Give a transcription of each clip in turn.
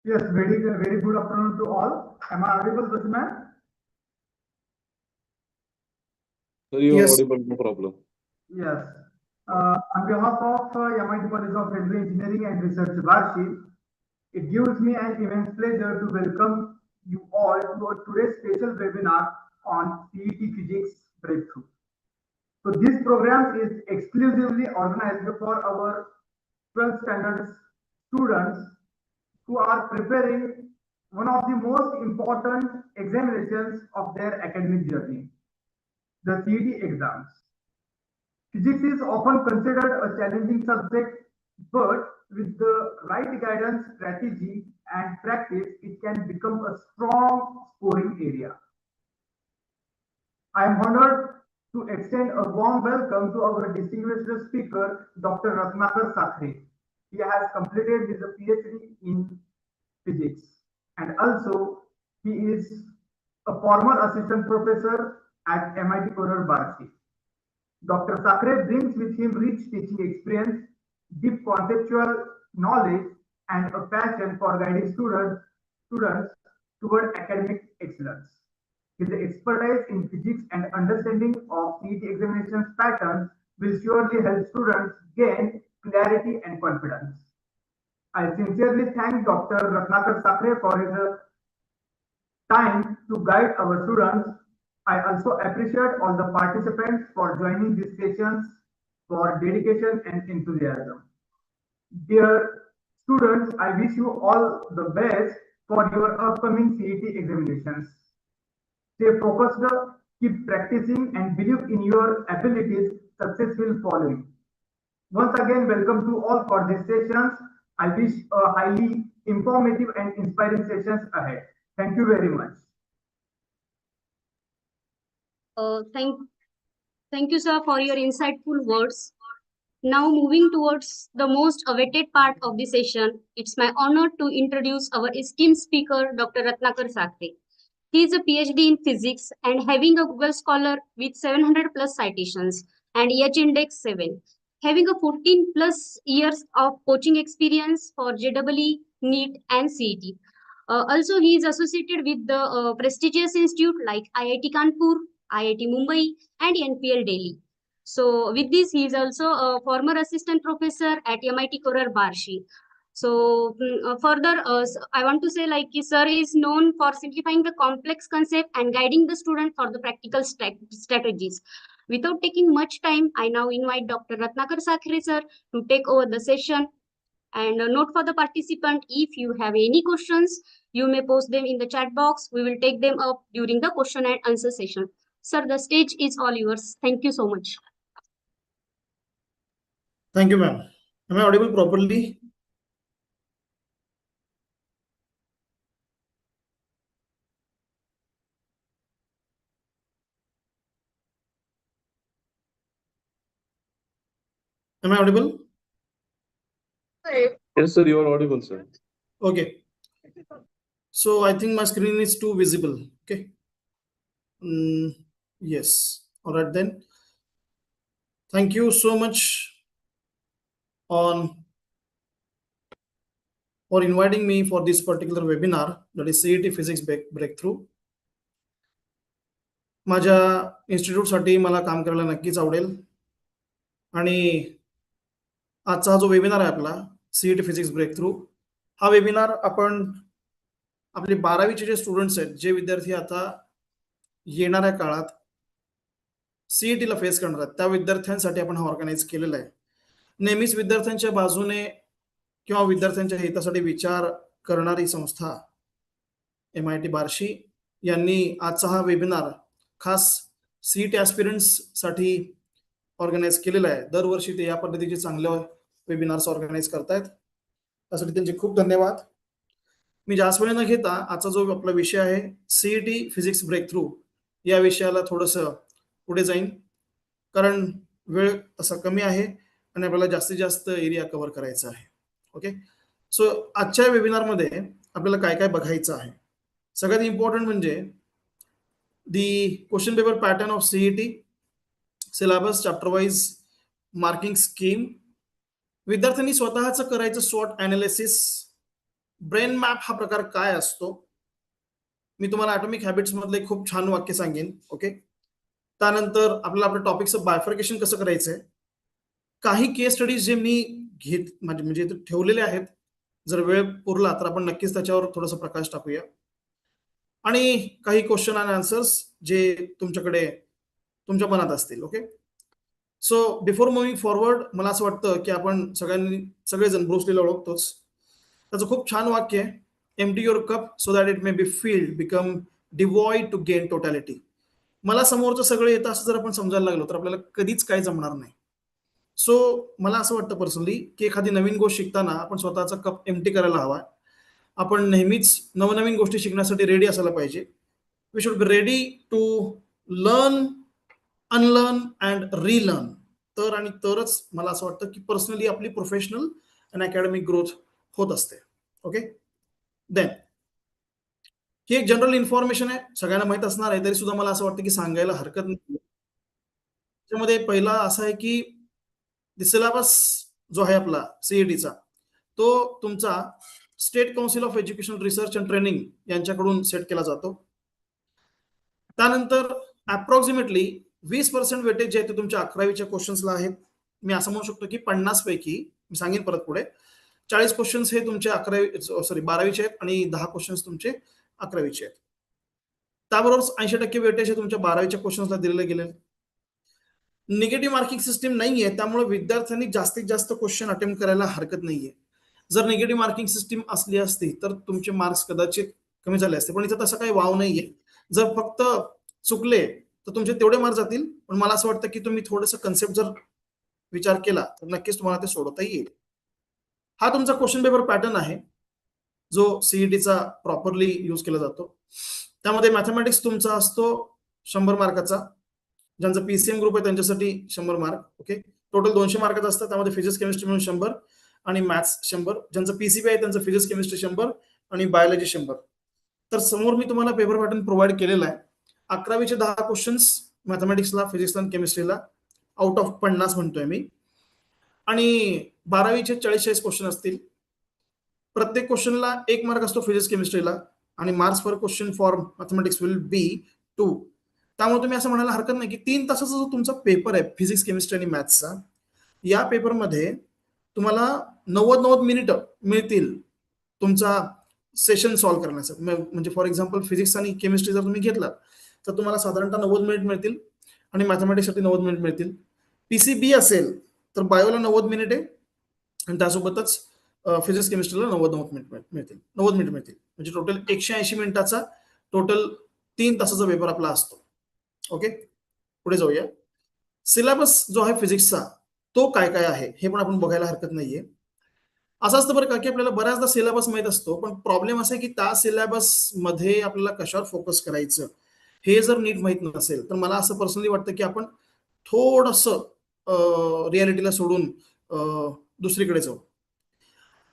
Yes, very good afternoon to all. Am I audible, Dusman? Sir, you are Yes. audible, no problem. Yes. On behalf of MIT College of Railway Engineering and Research, Varshi, it gives me an immense pleasure to welcome you all to today's special webinar on CET Physics Breakthrough. So this program is exclusively organized for our 12th standard students who are preparing one of the most important examinations of their academic journey, the CET exams. Physics is often considered a challenging subject, but with the right guidance, strategy, and practice, it can become a strong scoring area. I am honored to extend a warm welcome to our distinguished speaker, Dr. Ratnakar Sakre. He has completed his PhD in physics, and also he is a former assistant professor at MIT Korar Barchi. Dr. Sakre brings with him rich teaching experience, deep conceptual knowledge, and a passion for guiding students toward academic excellence. His expertise in physics and understanding of CET examinations patterns will surely help students gain clarity and confidence. I sincerely thank Dr. Ratnakar Sakre for his time to guide our students. I also appreciate all the participants for joining these sessions, for dedication and enthusiasm. Dear students, I wish you all the best for your upcoming CET examinations. Stay focused, keep practicing, and believe in your abilities. Success will follow you. Once again, welcome to all for these sessions. I wish a highly informative and inspiring sessions ahead. Thank you very much. Thank you, sir, for your insightful words. Now moving towards the most awaited part of the session, it's my honor to introduce our esteemed speaker, Dr. Ratnakar Sakre. He is a PhD in physics and having a Google Scholar with 700 plus citations and H Index 7. Having a 14 plus years of coaching experience for JEE, NEET and CET. Also, he is associated with the prestigious institute like IIT Kanpur, IIT Mumbai and NPL Delhi. So with this, he is also a former assistant professor at MIT Korar Barshi. So further, I want to say like sir is known for simplifying the complex concept and guiding the student for the practical strategies. Without taking much time, I now invite Dr. Ratnakar Sakre sir to take over the session. And note for the participant, if you have any questions, you may post them in the chat box. We will take them up during the question and answer session. Sir, the stage is all yours. Thank you so much. Thank you, ma'am. Am I audible properly? Am I audible? Yes, sir, you are audible, sir. Okay. So I think my screen is too visible. Okay. Yes. All right then. Thank you so much for inviting me for this particular webinar, that is CET Physics Breakthrough. माझ्या इन्स्टिट्यूटसाठी मला काम करायला नक्कीच आवडेल आणि आजचा जो webinar आहे आपला CET फिजिक्स ब्रेकथ्रू, हा वेबिनार आपण आपले 12वीचे जे स्टुडंट्स आहेत, जे विद्यार्थी आता येणाऱ्या काळात CETला फेस करणार आहेत, त्या विद्यार्थ्यांसाठी आपण हा ऑर्गनाइज केलेला आहे. नेहमीच विद्यार्थ्यांच्या बाजूने किंवा विद्यार्थ्यांच्या हितासाठी विचार करणारी संस्था MIT बार्शी यांनी आजचा हा वेबिनार खास CET ॲस्पिरंट्ससाठी ऑर्गनाइज केलेला आहे. दरवर्षी ते या पद्धतीचे चांगले वेबिनार्स ऑर्गनाइज करतायत, त्यासाठी त्यांचे खूप धन्यवाद. मी जास्त वेळ न घेता आजचा जो आपला विषय आहे CET फिजिक्स ब्रेकथ्रू, या विषयाला थोडंसं पुढे जाईन, कारण वेळ तसा कमी आहे आणि आपल्याला जास्तीत जास्त एरिया कव्हर करायचा आहे. ओके, सो आजच्या वेबिनारमध्ये आपल्याला काय काय बघायचं आहे. सगळ्यात इम्पॉर्टंट म्हणजे the question paper pattern of CET, syllabus, chapter wise marking scheme, विद्यार्थ्यांनी स्वतःचं करायचं स्वॉट ॲनालिसिस, ब्रेन मॅप हा प्रकार काय असतो? मी तुम्हाला ॲटॉमिक हॅबिट्स मधलं एक खूप छान वाक्य सांगेन. ओके. त्यानंतर आपल्याला आपल्या टॉपिकचं बायफर्केशन कसं करायचंय, काही केस स्टडीज जे मी म्हणजे इथे ठेवलेले आहेत, जर वेळ पुरला तर आपण नक्कीच त्याच्यावर थोडासा प्रकाश टाकूया, आणि काही क्वेश्चन अँड आन्सर्स जे तुमच्या मनात असतील. Okay. So before moving forward, मला असं वाटतं की आपण सगळेजण ब्रुसलीला ओळखतोच. त्याचं खूप छान वाक्य आहे, empty your cup so that it may be filled, become devoid to gain totality. मला समोरचं सगळं येतं असं जर आपण समजायला लागलो तर आपल्याला कधीच काही जमणार नाही. सो मला असं वाटतं पर्सनली की एखादी नवीन गोष्ट शिकताना आपण स्वतःचा कप एम्प्टी करायला हवा. आपण नेहमीच नवनवीन गोष्टी शिकण्यासाठी रेडी असायला पाहिजे. We should be ready to learn, unlearn and relearn. आणि तरच मला असं वाटतं की पर्सनली आपली प्रोफेशनल आणि अकॅडमिक ग्रोथ होत असते. ओके. देन ही एक जनरल इन्फॉर्मेशन आहे, सगळ्यांना माहित असणार आहे, तरी सुद्धा मला असं वाटतं की सांगायला हरकत नाही. त्याच्यामध्ये पहिला असा आहे की सिलेबस जो आहे आपला सीईटीचा, तो तुमचा state council of education research and training यांच्याकडून सेट केला जातो. त्यानंतर अप्रॉक्सिमेटली 20% वेटेज जे आहे ते तुमच्या 11वीच्या क्वेश्चन्सला आहेत. मी असं म्हणू शकतो की 50 पैकी, मी सांगेन परत पुढे, 40 क्वेश्चन्स हे तुमचे 12वीचे आहेत आणि 10 क्वेश्चन्स तुमचे 11वीचे आहेत. त्याबरोबर 80% वेटेज हे तुमच्या 12वीच्या क्वेश्चन्सला दिलेले गेले. निगेटिव्ह मार्किंग सिस्टीम नाहीये, त्यामुळे विद्यार्थ्यांनी जास्तीत जास्त क्वेश्चन अटेम्प्ट करायला हरकत नाहीये. जर निगेटिव्ह मार्किंग सिस्टीम असली असती तर तुमचे मार्क्स कदाचित कमी झाले असते, पण इथं तसं काही वाव नाहीये. जर फक्त चुकले तर तुमचे तेवढे मार्क्स जातील, पण मला असं वाटतं की तुम्ही थोडंसं कन्सेप्ट जर विचार केला तर नक्कीच तुम्हाला ते सोडवता येईल. हा तुमचा क्वेश्चन पेपर पॅटर्न आहे जो सीईटीचा प्रॉपरली यूज केला जातो. त्यामध्ये मॅथमॅटिक्स तुमचा असतो 100 मार्काचा. ज्यांचा पीसीएम ग्रुप आहे त्यांच्यासाठी 100 मार्क. ओके. टोटल 200 मार्काचा असतात. त्यामध्ये फिजिक्स केमिस्ट्री मिळून 100 आणि मॅथ्स 100. ज्यांचं पीसीबी आहे त्यांचं फिजिक्स केमिस्ट्री 100 आणि बायोलॉजी 100. तर समोर मी तुम्हाला पेपर पॅटर्न प्रोव्हाइड केलेला आहे. 11वीचे 10 क्वेश्चन्स मॅथमॅटिक्सला, फिजिक्स आणि केमिस्ट्रीला आउट ऑफ 50 म्हणतोय मी, आणि 12वीचे 40 क्वेश्चन असतील. प्रत्येक क्वेश्चनला 1 मार्क असतो फिजिक्स केमिस्ट्रीला, आणि marks per question for mathematics will be 2. त्यामुळे तुम्ही असं म्हणायला हरकत नाही की 3 तासाचा जो तुमचा पेपर आहे फिजिक्स केमिस्ट्री आणि मॅथ्सचा, या पेपरमध्ये तुम्हाला 90 मिनिटं मिळतील तुमचा सेशन सॉल्व्ह करण्यासाठी. म्हणजे फॉर एक्झाम्पल फिजिक्स आणि केमिस्ट्री जर तुम्ही घेतला तर तुम्हाला साधारणतः 90 मिनिट मिळतील, आणि मॅथमॅटिक्ससाठी 90 मिनिट मिळतील. पीसीबी असेल तर बायोला 90 मिनिट आहे, आणि त्यासोबतच फिजिक्स केमिस्ट्रीला 90 मिनिट मिळतील. म्हणजे टोटल 180 मिनिटाचा टोटल 3 तासाचा पेपर आपला असतो. ओके. पुढे जाऊया. सिलेबस जो आहे फिजिक्सचा तो काय काय आहे हे पण आपण बघायला हरकत नाहीये. असं असतं बरं का की आपल्याला बऱ्याचदा सिलेबस माहित असतो, पण प्रॉब्लेम असा आहे की त्या सिलेबस मध्ये आपल्याला कशावर फोकस करायचं हे जर नीट माहित नसेल तर मला असं पर्सनली वाटतं की आपण थोडंसं रियालिटीला सोडून दुसरीकडे जाऊ.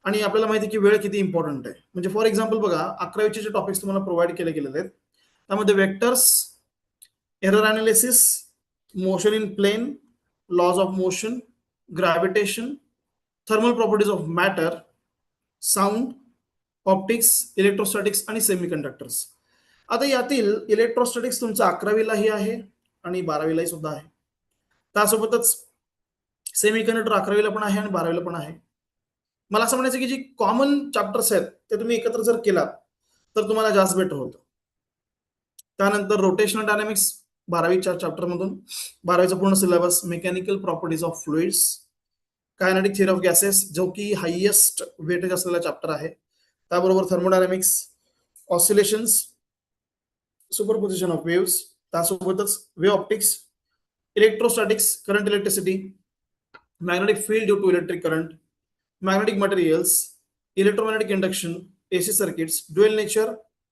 आणि आपल्याला माहिती आहे की वेळ किती इम्पॉर्टंट आहे. म्हणजे फॉर एक्झाम्पल बघा, 11वीचे जे टॉपिक्स तुम्हाला प्रोव्हाइड केले गेलेले आहेत त्यामध्ये vectors, error analysis, motion in plane, laws of motion, gravitation, thermal properties of matter, sound, optics, electrostatics आणि सेमीकंडक्टर्स. आता यातील इलेक्ट्रोस्टॅटिक्स तुमचं 11वीलाही आहे आणि 12वीलाही सुद्धा आहे. त्यासोबतच सेमीकंडक्टर 11वीला पण आहे आणि 12वीला पण आहे. मला असं म्हणायचं की जी कॉमन चॅप्टर्स आहेत ते तुम्ही एकत्र जर केलात तर तुम्हाला जास्त बेटर होतं. त्यानंतर रोटेशनल डायनामिक्स 12वीच्या चॅप्टर मधून, 12वीचा पूर्ण syllabus, mechanical properties of fluids, kinetic theory of gases जो की हायएस्ट वेटेज असलेला चॅप्टर आहे. त्याबरोबर thermodynamics, oscillations, superposition of waves, त्यासोबतच wave optics, electrostatics, current electricity, magnetic field due to electric current, magnetic materials, electromagnetic induction, AC circuits, dual nature,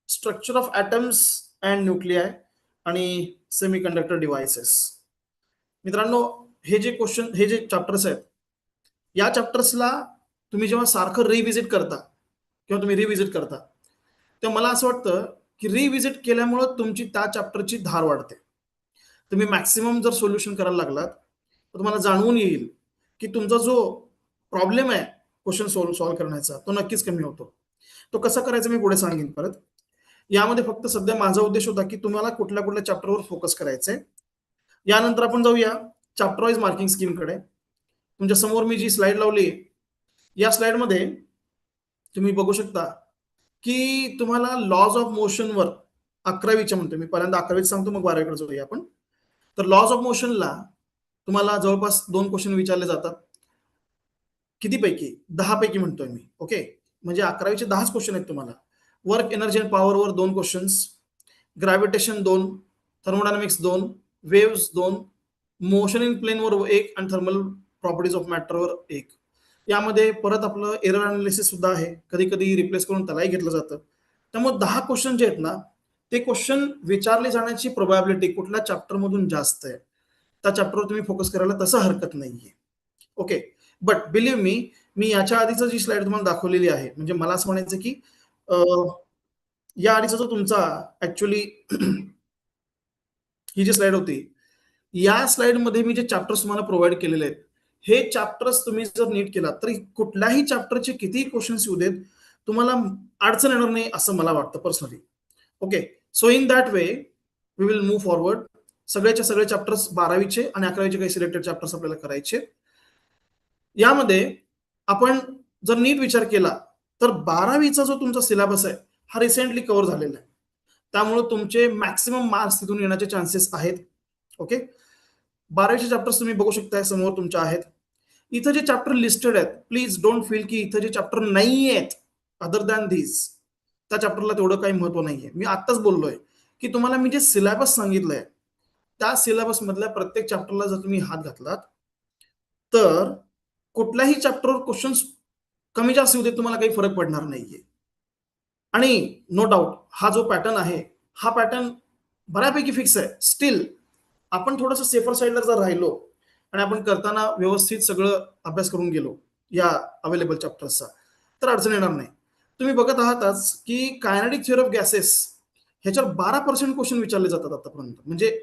structure of atoms and nuclei, आणि semiconductor devices. मित्रांनो, हे जे chapters आहेत या चॅप्टर्सला तुम्ही जेव्हा सारखं रिव्हिजिट करता तेव्हा मला असं वाटतं की रिव्हिजिट केल्यामुळे तुमची त्या चॅप्टरची धार वाढते. तुम्ही मॅक्सिमम जर सोल्युशन करायला लागलात तर तुम्हाला जाणवून येईल की तुमचा जो प्रॉब्लेम आहे क्वेश्चन सॉल्व्ह करण्याचा तो नक्कीच कमी होतो. तो कसा करायचा मी पुढे सांगेन परत. यामध्ये फक्त सध्या माझा उद्देश होता की तुम्हाला कुठल्या कुठल्या चॅप्टरवर फोकस करायचंय. यानंतर आपण जाऊया चॅप्टर वाईज मार्किंग स्कीमकडे. तुमच्या समोर मी जी स्लाइड लावली, या स्लाइडमध्ये तुम्ही बघू शकता की तुम्हाला लॉज ऑफ मोशनवर 11वीच्या म्हणतो मी, पहिल्यांदा 11वीत सांगतो मग 12वीकडे जाऊया आपण. तर लॉज ऑफ मोशनला तुम्हाला जवळपास 2 क्वेश्चन विचारले जातात. कितीपैकी? 10 पैकी म्हणतोय मी. ओके, म्हणजे 11वीचे 10च क्वेश्चन आहेत तुम्हाला. वर्क एनर्जी अँड पॉवरवर 2 questions, gravitation 2, thermodynamics 2, waves 2, motion in प्लेनवर 1 आणि थर्मल प्रॉपर्टीज ऑफ मॅटरवर 1. यामध्ये परत आपलं एरर अनालिसिस सुद्धा आहे, कधी कधी रिप्लेस करून त्यालाही घेतलं जातं. त्यामुळे 10 क्वेश्चन जे आहेत ना, ते क्वेश्चन विचारले जाण्याची प्रोबॅबिलिटी कुठल्या चॅप्टर मधून जास्त आहे, त्या चॅप्टरवर तुम्ही फोकस करायला तसं हरकत नाहीये. ओके, बट बिलीव्ह मी याच्या आधीच जी स्लाइड तुम्हाला दाखवलेली आहे, म्हणजे मला असं म्हणायचं की या आधीचा जो तुमचा ऍक्च्युअली ही जी स्लाइड होती, या स्लाइड मध्ये मी जे चॅप्टर्स तुम्हाला प्रोव्हाइड केलेले आहेत, हे चॅप्टर्स तुम्ही जर नीट केला तरी कुठल्याही चॅप्टरचे कितीही क्वेश्चन्स येऊ देत, तुम्हाला अडचण येणार नाही असं मला वाटतं personally. Okay, so in that way we will move forward. सगळ्याचे सगळे चॅप्टर्स 12वीचे आणि 11वीचे काही सिलेक्टेड चॅप्टर्स आपल्याला करायचे. यामध्ये आपण जर नीट विचार केला तर 12वीचा जो तुमचा सिलेबस आहे हा रिसेंटली कव्हर झालेला आहे, त्यामुळे तुमचे मॅक्सिमम मार्क्स तिथून येण्याचे चान्सेस आहेत. ओके, 12वीचे चॅप्टर्स तुम्ही बघू शकताय समोर तुमच्या आहेत. इथं जे चॅप्टर लिस्टेड आहेत, प्लीज डोंट फील की इथं जे चॅप्टर नाही आहेत अदर दॅन धीस, त्या चॅप्टरला तेवढं काही महत्व नाहीये. मी आत्ताच बोललोय की तुम्हाला मी जे सिलेबस सांगितलंय त्या सिलेबस मधल्या प्रत्येक चॅप्टरला जर तुम्ही हात घातलात तर कुठल्याही चॅप्टरवर क्वेश्चन्स कमी जास्त होते, तुम्हाला काही फरक पडणार नाहीये. आणि नो डाऊट हा जो पॅटर्न आहे, हा पॅटर्न बऱ्यापैकी फिक्स आहे. स्टील आपण थोडंसं सेफर साईडला जर राहिलो आणि आपण करताना व्यवस्थित सगळं अभ्यास करून गेलो या अवेलेबल चॅप्टर्सचा, तर अडचण येणार नाही. तुम्ही बघत आहातच की कायनेटिक थिअरी ऑफ गॅसेस ह्याच्यावर 12% क्वेश्चन विचारले जातात आतापर्यंत, म्हणजे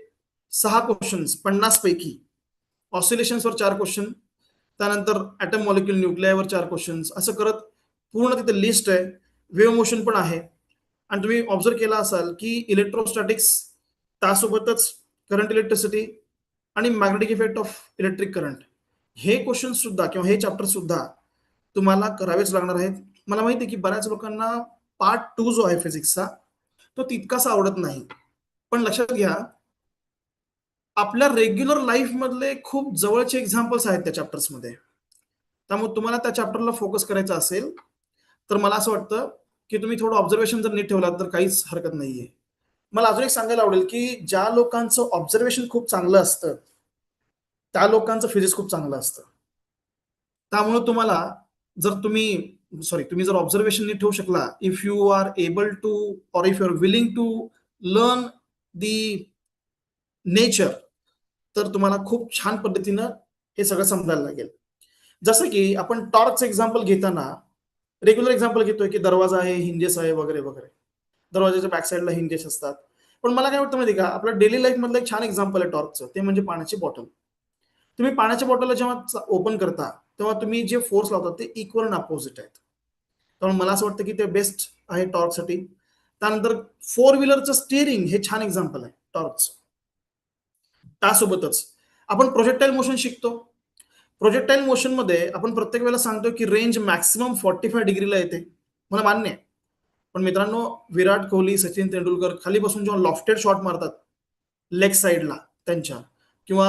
6 क्वेश्चन्स 50 पैकी. ऑसिलेशन्सवर 4 क्वेश्चन, त्यानंतर ॲटम मॉलिक्युल न्यूक्लियावर 4 क्वेश्चन्स, असं करत पूर्ण तिथे लिस्ट आहे. वेव्ह मोशन पण आहे. आणि तुम्ही ऑब्झर्व केला असाल की इलेक्ट्रोस्टॅटिक्स, त्यासोबतच करंट इलेक्ट्रिसिटी आणि magnetic effect of electric current, हे क्वेश्चन सुद्धा किंवा हे चॅप्टर सुद्धा तुम्हाला करावेच लागणार आहेत. मला माहिती आहे की बऱ्याच लोकांना पार्ट 2 जो आहे फिजिक्सचा तो तितकासा आवडत नाही, पण लक्षात घ्या आपल्या रेग्युलर लाईफ मधले खूप जवळचे एक्झाम्पल्स आहेत त्या चॅप्टर्स मध्ये. त्यामुळे तुम्हाला त्या चॅप्टरला फोकस करायचा असेल तर मला असं वाटतं की तुम्ही थोडं ऑब्झर्वेशन जर नीट ठेवलात तर काहीच हरकत नाहीये. मला अजून एक सांगायला आवडेल की ज्या लोकांचं ऑब्झर्वेशन खूप चांगलं असतं त्या लोकांचं फिजिक्स खूप चांगलं असतं. त्यामुळे तुम्हाला जर तुम्ही जर ऑब्झर्वेशन नीट ठेवू शकला, if you are able to or if you are willing to learn the nature, तर तुम्हाला खूप छान पद्धतीनं हे सगळं समजायला लागेल. जसं की आपण टॉर्कचं एक्झाम्पल घेताना रेग्युलर एक्झाम्पल घेतोय की दरवाजा आहे, हिंजेस आहे वगैरे वगैरे. दरवाजाच्या बॅक साईडला हिंजेस असतात. पण मला काय वाटतं माहिती का, आपल्या डेली लाईफ मधलं एक छान एक्झाम्पल आहे टॉर्कचं, ते म्हणजे पाण्याची बॉटल. तुम्ही पाण्याच्या बॉटलला जेव्हा ओपन करता तेव्हा तुम्ही जे फोर्स लावता ते इक्वल आणि अपोजिट आहेत. त्यामुळे मला असं वाटतं की ते बेस्ट आहे टॉर्कसाठी. त्यानंतर 4 व्हीलरचं स्टिअरिंग हे छान एक्झाम्पल आहे टॉर्कचं. त्यासोबतच आपण प्रोजेक्टाईल मोशन शिकतो. प्रोजेक्टाईल मोशन मध्ये आपण प्रत्येक वेळेला सांगतो की रेंज मॅक्सिमम 45 डिग्रीला येते, मला मान्य आहे. पण मित्रांनो, विराट कोहली, सचिन तेंडुलकर खाली बसून जेव्हा लॉफ्टेड शॉट मारतात लेग साईडला त्यांच्या, किंवा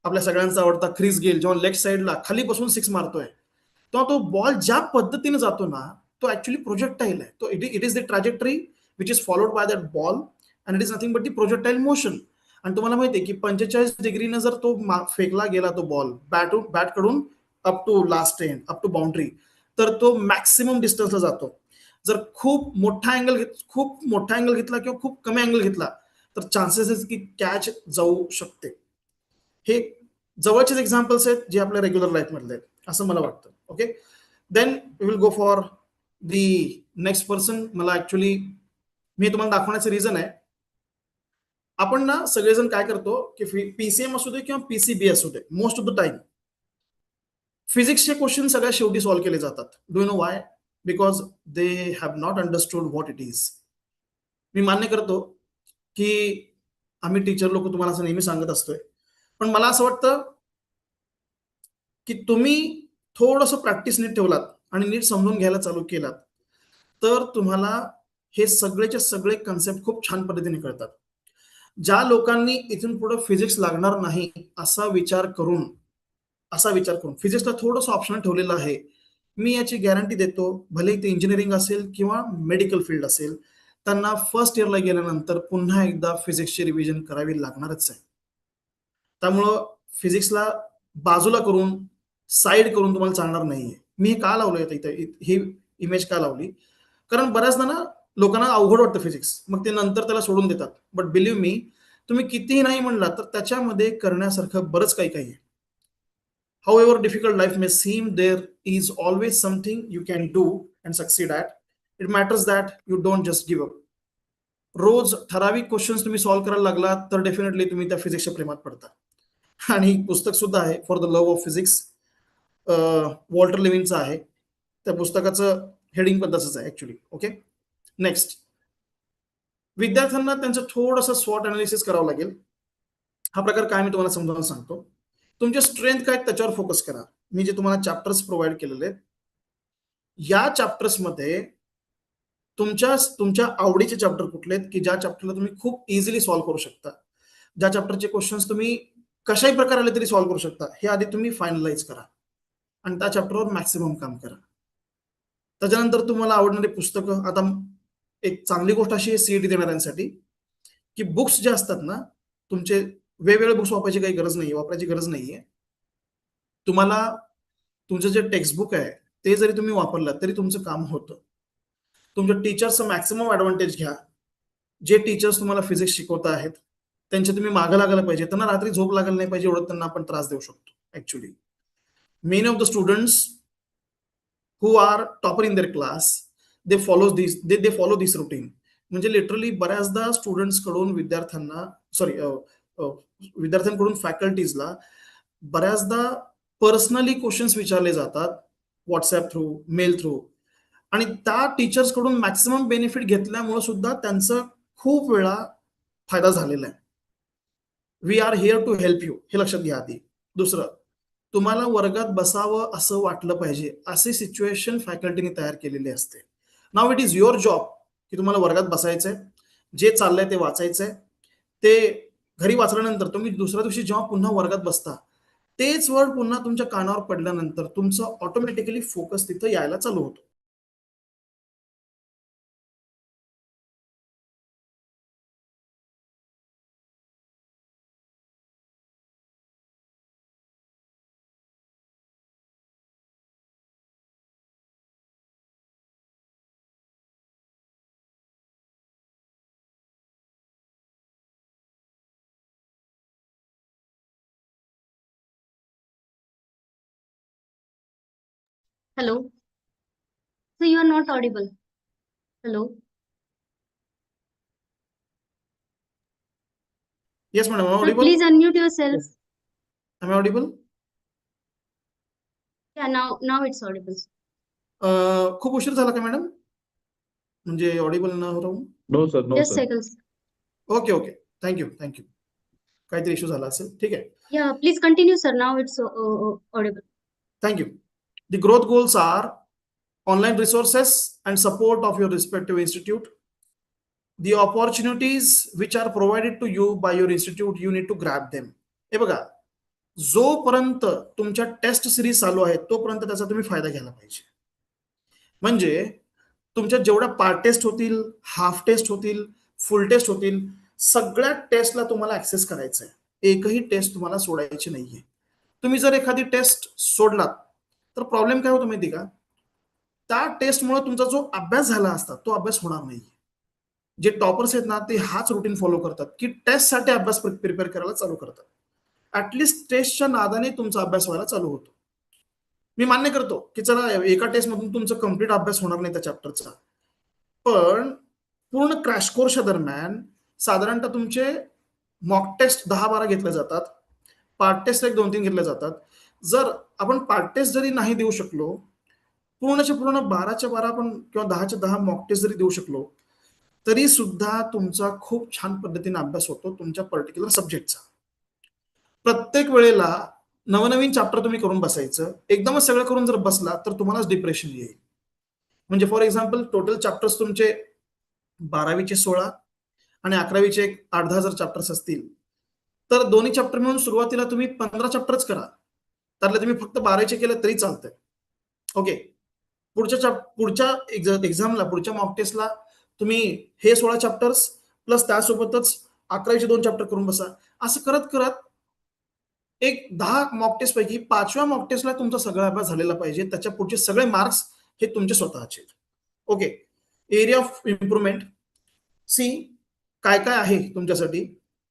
आपल्या सगळ्यांचा आवडता ख्रिस गेल जेव्हा लेग साईडला खाली बसून 6 मारतोय, तेव्हा तो बॉल ज्या पद्धतीने जातो ना, तो ऍक्च्युअली प्रोजेक्टाईल आहे. तो it is the trajectory which is followed by that ball and it is nothing but the projectile motion. आणि तुम्हाला माहिती आहे की 45 डिग्रीनं जर तो फेकला गेला तो बॉल बॅट कडून up to last end, up to boundary, तर तो मॅक्सिमम डिस्टन्सला जातो. जर खूप मोठा अँगल घेतला किंवा खूप कमी अँगल घेतला तर चान्सेस की कॅच जाऊ शकते. हे जवळचेच एक्झाम्पल्स आहेत जे आपल्या रेग्युलर लाईफ मधले आहेत असं मला वाटतं. Okay, then we will go for the next person. मला ऍक्च्युअली मी तुम्हाला दाखवण्याचं रिझन आहे, आपण ना सगळेजण काय करतो की पीसीएम असू दे किंवा पीसीबी असू दे, मोस्ट ऑफ द टाइम फिजिक्सचे क्वेश्चन सगळ्यात शेवटी सॉल्व्ह केले जातात. Do you know why? Because they have not understood what it is. मी मान्य करतो की आम्ही टीचर लोक तुम्हाला असं नेहमी सांगत असतोय, पण मला असं वाटतं की तुम्ही थोडंसं प्रॅक्टिस नीट ठेवलात आणि नीट समजून घ्यायला चालू केलात तर तुम्हाला हे सगळेचे सगळे कन्सेप्ट खूप छान पद्धतीने कळतात. ज्या लोकांनी इथून पुढे फिजिक्स लागणार नाही असा विचार करून फिजिक्सला थोडंसं ऑप्शनल ठेवलेलं आहे, मी याची गॅरंटी देतो, भले ते इंजिनिअरिंग असेल किंवा मेडिकल फील्ड असेल, त्यांना फर्स्ट इयरला गेल्यानंतर पुन्हा एकदा फिजिक्सची रिव्हिजन करावी लागणारच आहे. त्यामुळं फिजिक्सला बाजूला करून साईड करून तुम्हाला चालणार नाहीये. मी हे का लावलंय इथे, ही इमेज का लावली, कारण बऱ्याचदा ना लोकांना अवघड वाटतं फिजिक्स, मग ते नंतर त्याला सोडून देतात. बट बिलीव्ह मी, तुम्ही कितीही नाही म्हणला तर त्याच्यामध्ये करण्यासारखं बरंच काही आहे. However difficult life may seem, there is always something you can do and succeed at. It matters that you don't just give up. रोज ठराविक क्वेश्चन्स तुम्ही सॉल्व्ह करायला लागला तर डेफिनेटली तुम्ही त्या फिजिक्सच्या प्रेमात पडता. आणि पुस्तक सुद्धा आहे for the love of physics, Walter लेविनचं आहे. त्या पुस्तकाचं हेडिंग पण तसंच आहे ऍक्च्युली. ओके, नेक्स्ट, विद्यार्थ्यांना त्यांचं थोडंसं स्वॉट अनालिसिस करावं लागेल. हा प्रकार काय मी तुम्हाला समजावून सांगतो. तुमचे स्ट्रेंथ काय त्याच्यावर फोकस करा. मी जे तुम्हाला चॅप्टर्स प्रोव्हाइड केलेले आहेत, या चॅप्टर्समध्ये तुमच्या आवडीचे चॅप्टर कुठले आहेत की ज्या चॅप्टरला तुम्ही खूप इझिली सॉल्व्ह करू शकता, ज्या चॅप्टरचे क्वेश्चन्स तुम्ही कशाही प्रकारे आले तरी सॉल्व्ह करू शकता, हे आधी तुम्ही फायनलाइज करा आणि त्या चॅप्टरवर मॅक्सिमम काम करा. त्याच्यानंतर तुम्हाला आवडणारी पुस्तकं, आता एक चांगली गोष्ट अशी आहे सीईटी देणाऱ्यांसाठी की बुक्स जे असतात ना, तुमचे वेगवेगळे बुक्स वापरायची गरज नाहीये. तुम्हाला तुमचं जे टेक्स्टबुक आहे ते जरी तुम्ही वापरलं तरी तुमचं काम होतं. तुमच्या टीचर्सचं मॅक्सिमम ॲडव्हान्टेज घ्या. जे टीचर्स तुम्हाला फिजिक्स शिकवत आहेत त्यांच्या तुम्ही मागं लागायला पाहिजे. त्यांना रात्री झोप लागायला नाही पाहिजे एवढं त्यांना आपण त्रास देऊ शकतो. Actually many of the students who are topper in their class, they follow this routine. म्हणजे लिटरली बऱ्याचदा स्टुडंट्स कडून विद्यार्थ्यांकडून फॅकल्टीजला बऱ्याचदा पर्सनली क्वेश्चन्स विचारले जातात व्हॉट्सअप थ्रू, मेल थ्रू, आणि त्या टीचर्स कडून मॅक्सिमम बेनिफिट घेतल्यामुळे सुद्धा त्यांचा खूप वेळा फायदा झालेला आहे. We are here to help you, हे लक्षात घ्या आधी. दुसरं, तुम्हाला वर्गात बसावं असं वाटलं पाहिजे असे सिच्युएशन फॅकल्टीने तयार केलेली असते. Now it is your job की तुम्हाला वर्गात बसायचंय, जे चाललंय ते वाचायचंय. ते घरी वाचल्यानंतर तुम्ही दुसऱ्या दिवशी जेव्हा पुन्हा वर्गात बसता तेच वर्ड पुन्हा तुमच्या कानावर पडल्यानंतर तुमचं ऑटोमॅटिकली फोकस तिथं यायला चालू होतो. Hello. So you are not audible. Hello. Yes madam, Sir, Audible? please unmute yourself. Am I audible? Yeah, now it's audible. खूप उशीर झाला का मॅडम, म्हणजे ऑडिबल न राहून? No, sir. No, Just sir. seconds. Okay, thank you. काहीतरी issue झाला असेल, ठीक आहे. Yeah, please continue, sir. Now it's audible. Thank you. The growth goals are online resources and support of your respective institute. The opportunities which are provided to you by your institute, you need to grab them. हे बघा, जोपर्यंत तुमच्या taste series चालू आहे तोपर्यंत त्याचा तुम्ही फायदा घ्यायला पाहिजे. म्हणजे तुमच्या जेवढ्या पार्ट टेस्ट होतील, हाफ टेस्ट होतील, फुल टेस्ट होतील, सगळ्या टेस्टला तुम्हाला ऍक्सेस करायचं आहे. एकही टेस्ट तुम्हाला सोडायची नाहीये. तुम्ही जर एखादी टेस्ट सोडलात तर प्रॉब्लेम काय होतो माहिती का, त्या टेस्टमुळे तुमचा जो अभ्यास झाला असता तो अभ्यास होणार नाही. जे टॉपर्स आहेत ना ते हाच रुटीन फॉलो करतात की टेस्टसाठी अभ्यास प्रिपेअर करायला चालू करतात. ऍटलिस्ट टेस्टच्या नादाने तुमचा अभ्यास व्हायला चालू होतो. मी मान्य करतो की चला एका टेस्ट मधून तुमचा कम्प्लीट अभ्यास होणार नाही त्या चॅप्टरचा, पण पूर्ण क्रॅश कोर्सच्या दरम्यान साधारणतः तुमचे मॉक टेस्ट 10-12 घेतले जातात, पार्ट टेस्ट 1-2-3 घेतले जातात. जर आपण पार्ट टेस्ट जरी नाही देऊ शकलो पूर्णच्या पूर्ण 12च्या 12 आपण किंवा 10च्या 10 मॉक टेस्ट जरी देऊ शकलो तरी सुद्धा तुमचा खूप छान पद्धतीने अभ्यास होतो तुमच्या पर्टिक्युलर सब्जेक्टचा. प्रत्येक वेळेला नवनवीन चॅप्टर तुम्ही करून बसायचं, एकदमच सगळं करून जर बसला तर तुम्हालाच डिप्रेशन येईल. म्हणजे फॉर एक्झाम्पल टोटल चॅप्टर्स तुमचे 12वीचे 16 आणि 11वीचे 8-10 जर चॅप्टर्स असतील तर दोन्ही चॅप्टर मिळून सुरुवातीला तुम्ही 15 चॅप्टरच करा, त्यातले तुम्ही फक्त 12चे केले तरी चालतंय. ओके, पुढच्या एक्झामला पुढच्या मॉक टेस्टला तुम्ही हे 16 चॅप्टर्स प्लस त्यासोबतच 11वीचे 2 चॅप्टर करून बसा. असं करत करत एक 10 मॉक टेस्ट पैकी 5व्या मॉक टेस्टला तुमचा सगळा अभ्यास झालेला पाहिजे. त्याच्या पुढचे सगळे मार्क्स हे तुमचे स्वतःचे. Okay, area of improvement see काय काय आहे तुमच्यासाठी.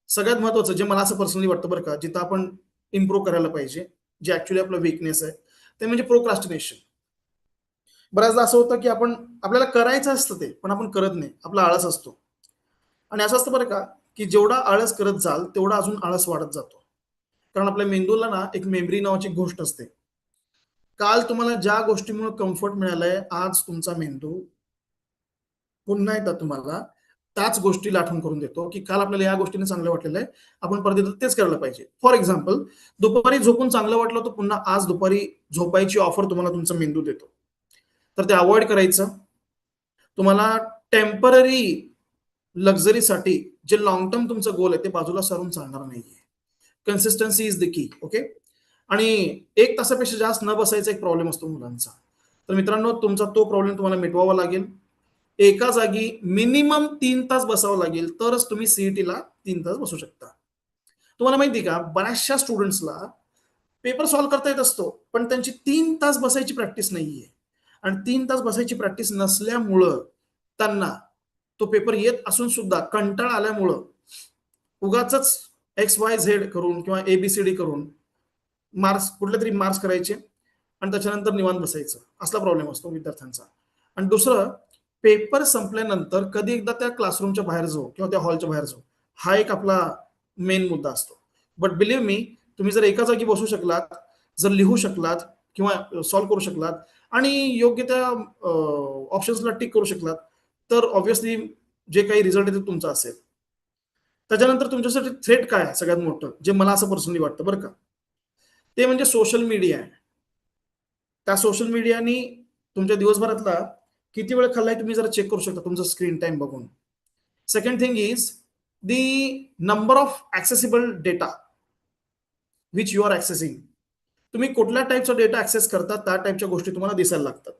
सगळ्यात महत्वाचं जे मला असं पर्सनली वाटतं बरं का, जिथं आपण इम्प्रूव्ह करायला पाहिजे, जे ऍक्च्युली आपलं वीकनेस आहे ते म्हणजे प्रोक्रास्टिनेशन. बऱ्याचदा असं होतं की आपल्याला करायचं असतं ते पण आपण करत नाही, आपला आळस असतो. आणि असं असतं बरं का की जेवढा आळस करत जाल तेवढा अजून आळस वाढत जातो. कारण आपल्या मेंदूला ना एक मेमरी नावाची गोष्ट असते. काल तुम्हाला ज्या गोष्टीमुळे कम्फर्ट मिळालंय आज तुमचा मेंदू पुन्हा एकदा तुम्हाला त्याच गोष्टीला आठवण करून देतो की काल आपल्याला या गोष्टीने चांगलं वाटलेलं आहे, आपण परत एकदा तेच करायला पाहिजे. फॉर एक्झाम्पल दुपारी झोपून चांगलं वाटलं होतं, पुन्हा आज दुपारी झोपायची ऑफर तुम्हाला तुमचा मेंदू देतो. तर ते अवॉइड करायचं. तुम्हाला टेम्पररी लक्झरीसाठी जे लॉंग टर्म तुमचं गोल आहे ते बाजूला सारून चालणार नाहीये. Consistency is the key. Okay, आणि 1 तासापेक्षा जास्त न बसायचा एक प्रॉब्लेम असतो मुलांचा. तर मित्रांनो तुमचा तो प्रॉब्लेम तुम्हाला मिटवावा लागेल. एका जागी मिनिमम 3 तास बसावं लागेल तरच तुम्ही सीईटीला 3 तास बसू शकता. तुम्हाला माहिती का बऱ्याचशा स्टुडंट्सला पेपर सॉल्व्ह करता येत असतो पण त्यांची 3 तास बसायची प्रॅक्टिस नाहीये. आणि 3 तास बसायची प्रॅक्टिस नसल्यामुळं त्यांना तो पेपर येत असून सुद्धा कंटाळा आल्यामुळं उगाच XYZ करून किंवा ABCD करून कुठले तरी मार्क्स करायचे आणि त्याच्यानंतर निवांत बसायचं. असला प्रॉब्लेम असतो विद्यार्थ्यांचा. आणि दुसरं, पेपर संपल्यानंतर कधी एकदा त्या क्लासरूमच्या बाहेर जाऊ किंवा त्या हॉलच्या बाहेर जाऊ, हा एक आपला मेन मुद्दा असतो. बट बिलीव्ह मी, तुम्ही जर एका जागी बसू शकलात, जर लिहू शकलात किंवा सॉल्व्ह करू शकलात आणि योग्य त्या ऑप्शन्सला टिक करू शकलात तर ऑब्व्हियसली जे काही रिझल्ट आहे ते तुमचा असेल. त्याच्यानंतर तुमच्यासाठी थ्रेट काय आहे सगळ्यात मोठं, जे मला असं पर्सनली वाटतं बरं का, ते म्हणजे सोशल मीडिया आहे. त्या सोशल मीडियानी तुमच्या दिवसभरातला किती वेळ खाल्लाय तुम्ही जरा चेक करू शकता तुमचा स्क्रीन टाइम बघून. Second thing is the number of accessible data which you are accessing. तुम्ही कुठल्या टाईपचा डेटा ऍक्सेस करता त्या टाईपच्या गोष्टी तुम्हाला दिसायला लागतात.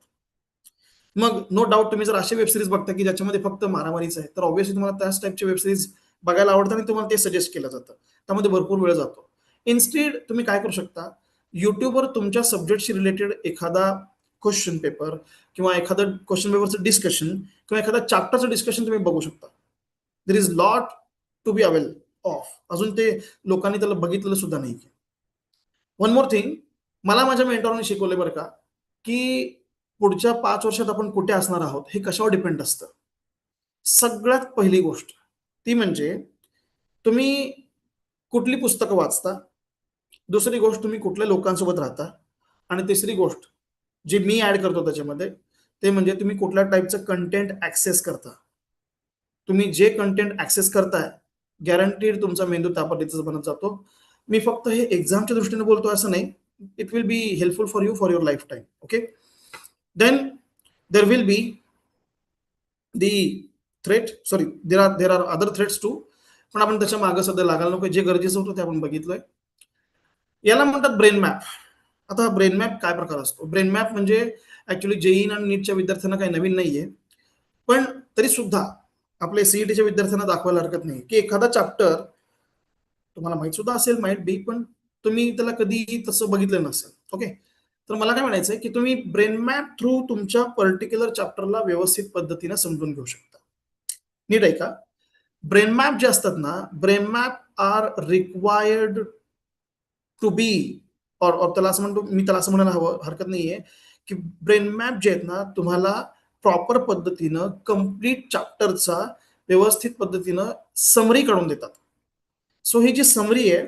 मग नो डाऊट तुम्ही जर असे वेबसिरीज बघता की ज्याच्यामध्ये फक्त मारामारीच आहे तर ऑब्व्हियसली तुम्हाला त्याच टाईपचे वेबसिरीज बघायला आवडतात आणि तुम्हाला ते सजेस्ट केलं जातं, त्यामध्ये भरपूर वेळ जातो. इन्स्टेड तुम्ही काय करू शकता, युट्यूबवर तुमच्या सब्जेक्टशी रिलेटेड एखादा क्वेश्चन पेपर किंवा एखादं क्वेश्चन पेपरचं डिस्कशन किंवा एखादा चॅप्टरचं डिस्कशन तुम्ही बघू शकता. There is lot to be avail of. अजून ते लोकांनी त्याला बघितलेलं सुद्धा नाही. वन मोर थिंग, मला माझ्या मेंटॉरने शिकवले बरं का की पुढच्या 5 वर्षात आपण कुठे असणार आहोत हे कशावर डिपेंड असतं. सगळ्यात पहिली गोष्ट ती म्हणजे तुम्ही कुठली पुस्तकं वाचता, दुसरी गोष्ट तुम्ही कुठल्या लोकांसोबत राहता, आणि तिसरी गोष्ट जी मी ऍड करतो त्याच्यामध्ये ते म्हणजे तुम्ही कुठल्या टाईपचं कंटेंट ऍक्सेस करता. तुम्ही जे कंटेंट ऍक्सेस करताय गॅरंटीड तुमचा मेंदू त्या पद्धतीचा बनत जातो. मी फक्त हे एक्झामच्या दृष्टीने बोलतो असं नाही, it will be helpful for you for your life time. Okay, then there will be the threat, sorry, there are other threats too, पण आपण त्याच्या मागे सध्या लागायला नको. जे गरजेचं होतं ते आपण बघितलंय. याला म्हणतात ब्रेन मॅप. आता ब्रेन मॅप काय प्रकार असतो? ब्रेन मॅप म्हणजे ऍक्च्युली JEE आणि नीटच्या विद्यार्थ्यांना काही नवीन नाहीये, पण तरी सुद्धा आपल्या सीईटीच्या विद्यार्थ्यांना दाखवायला हरकत नाही की एखादा चॅप्टर तुम्हाला माहित सुद्धा असेल, माहित बी, पण तुम्ही त्याला कधी तसं बघितलं नसेल. ओके, तर मला काय म्हणायचंय की तुम्ही ब्रेन मॅप थ्रू तुमच्या पर्टिक्युलर चॅप्टरला व्यवस्थित पद्धतीने समजून घेऊ शकता. नीट आहे का? ब्रेन मॅप जे असतात ना, brain map are required to be और त्याला असं म्हणतो, मी त्याला असं म्हणायला हवं हरकत नाहीये की ब्रेन मॅप जे आहेत ना तुम्हाला प्रॉपर पद्धतीनं कम्प्लीट चॅप्टरचा व्यवस्थित पद्धतीनं समरी काढून देतात. सो ही जी समरी आहे,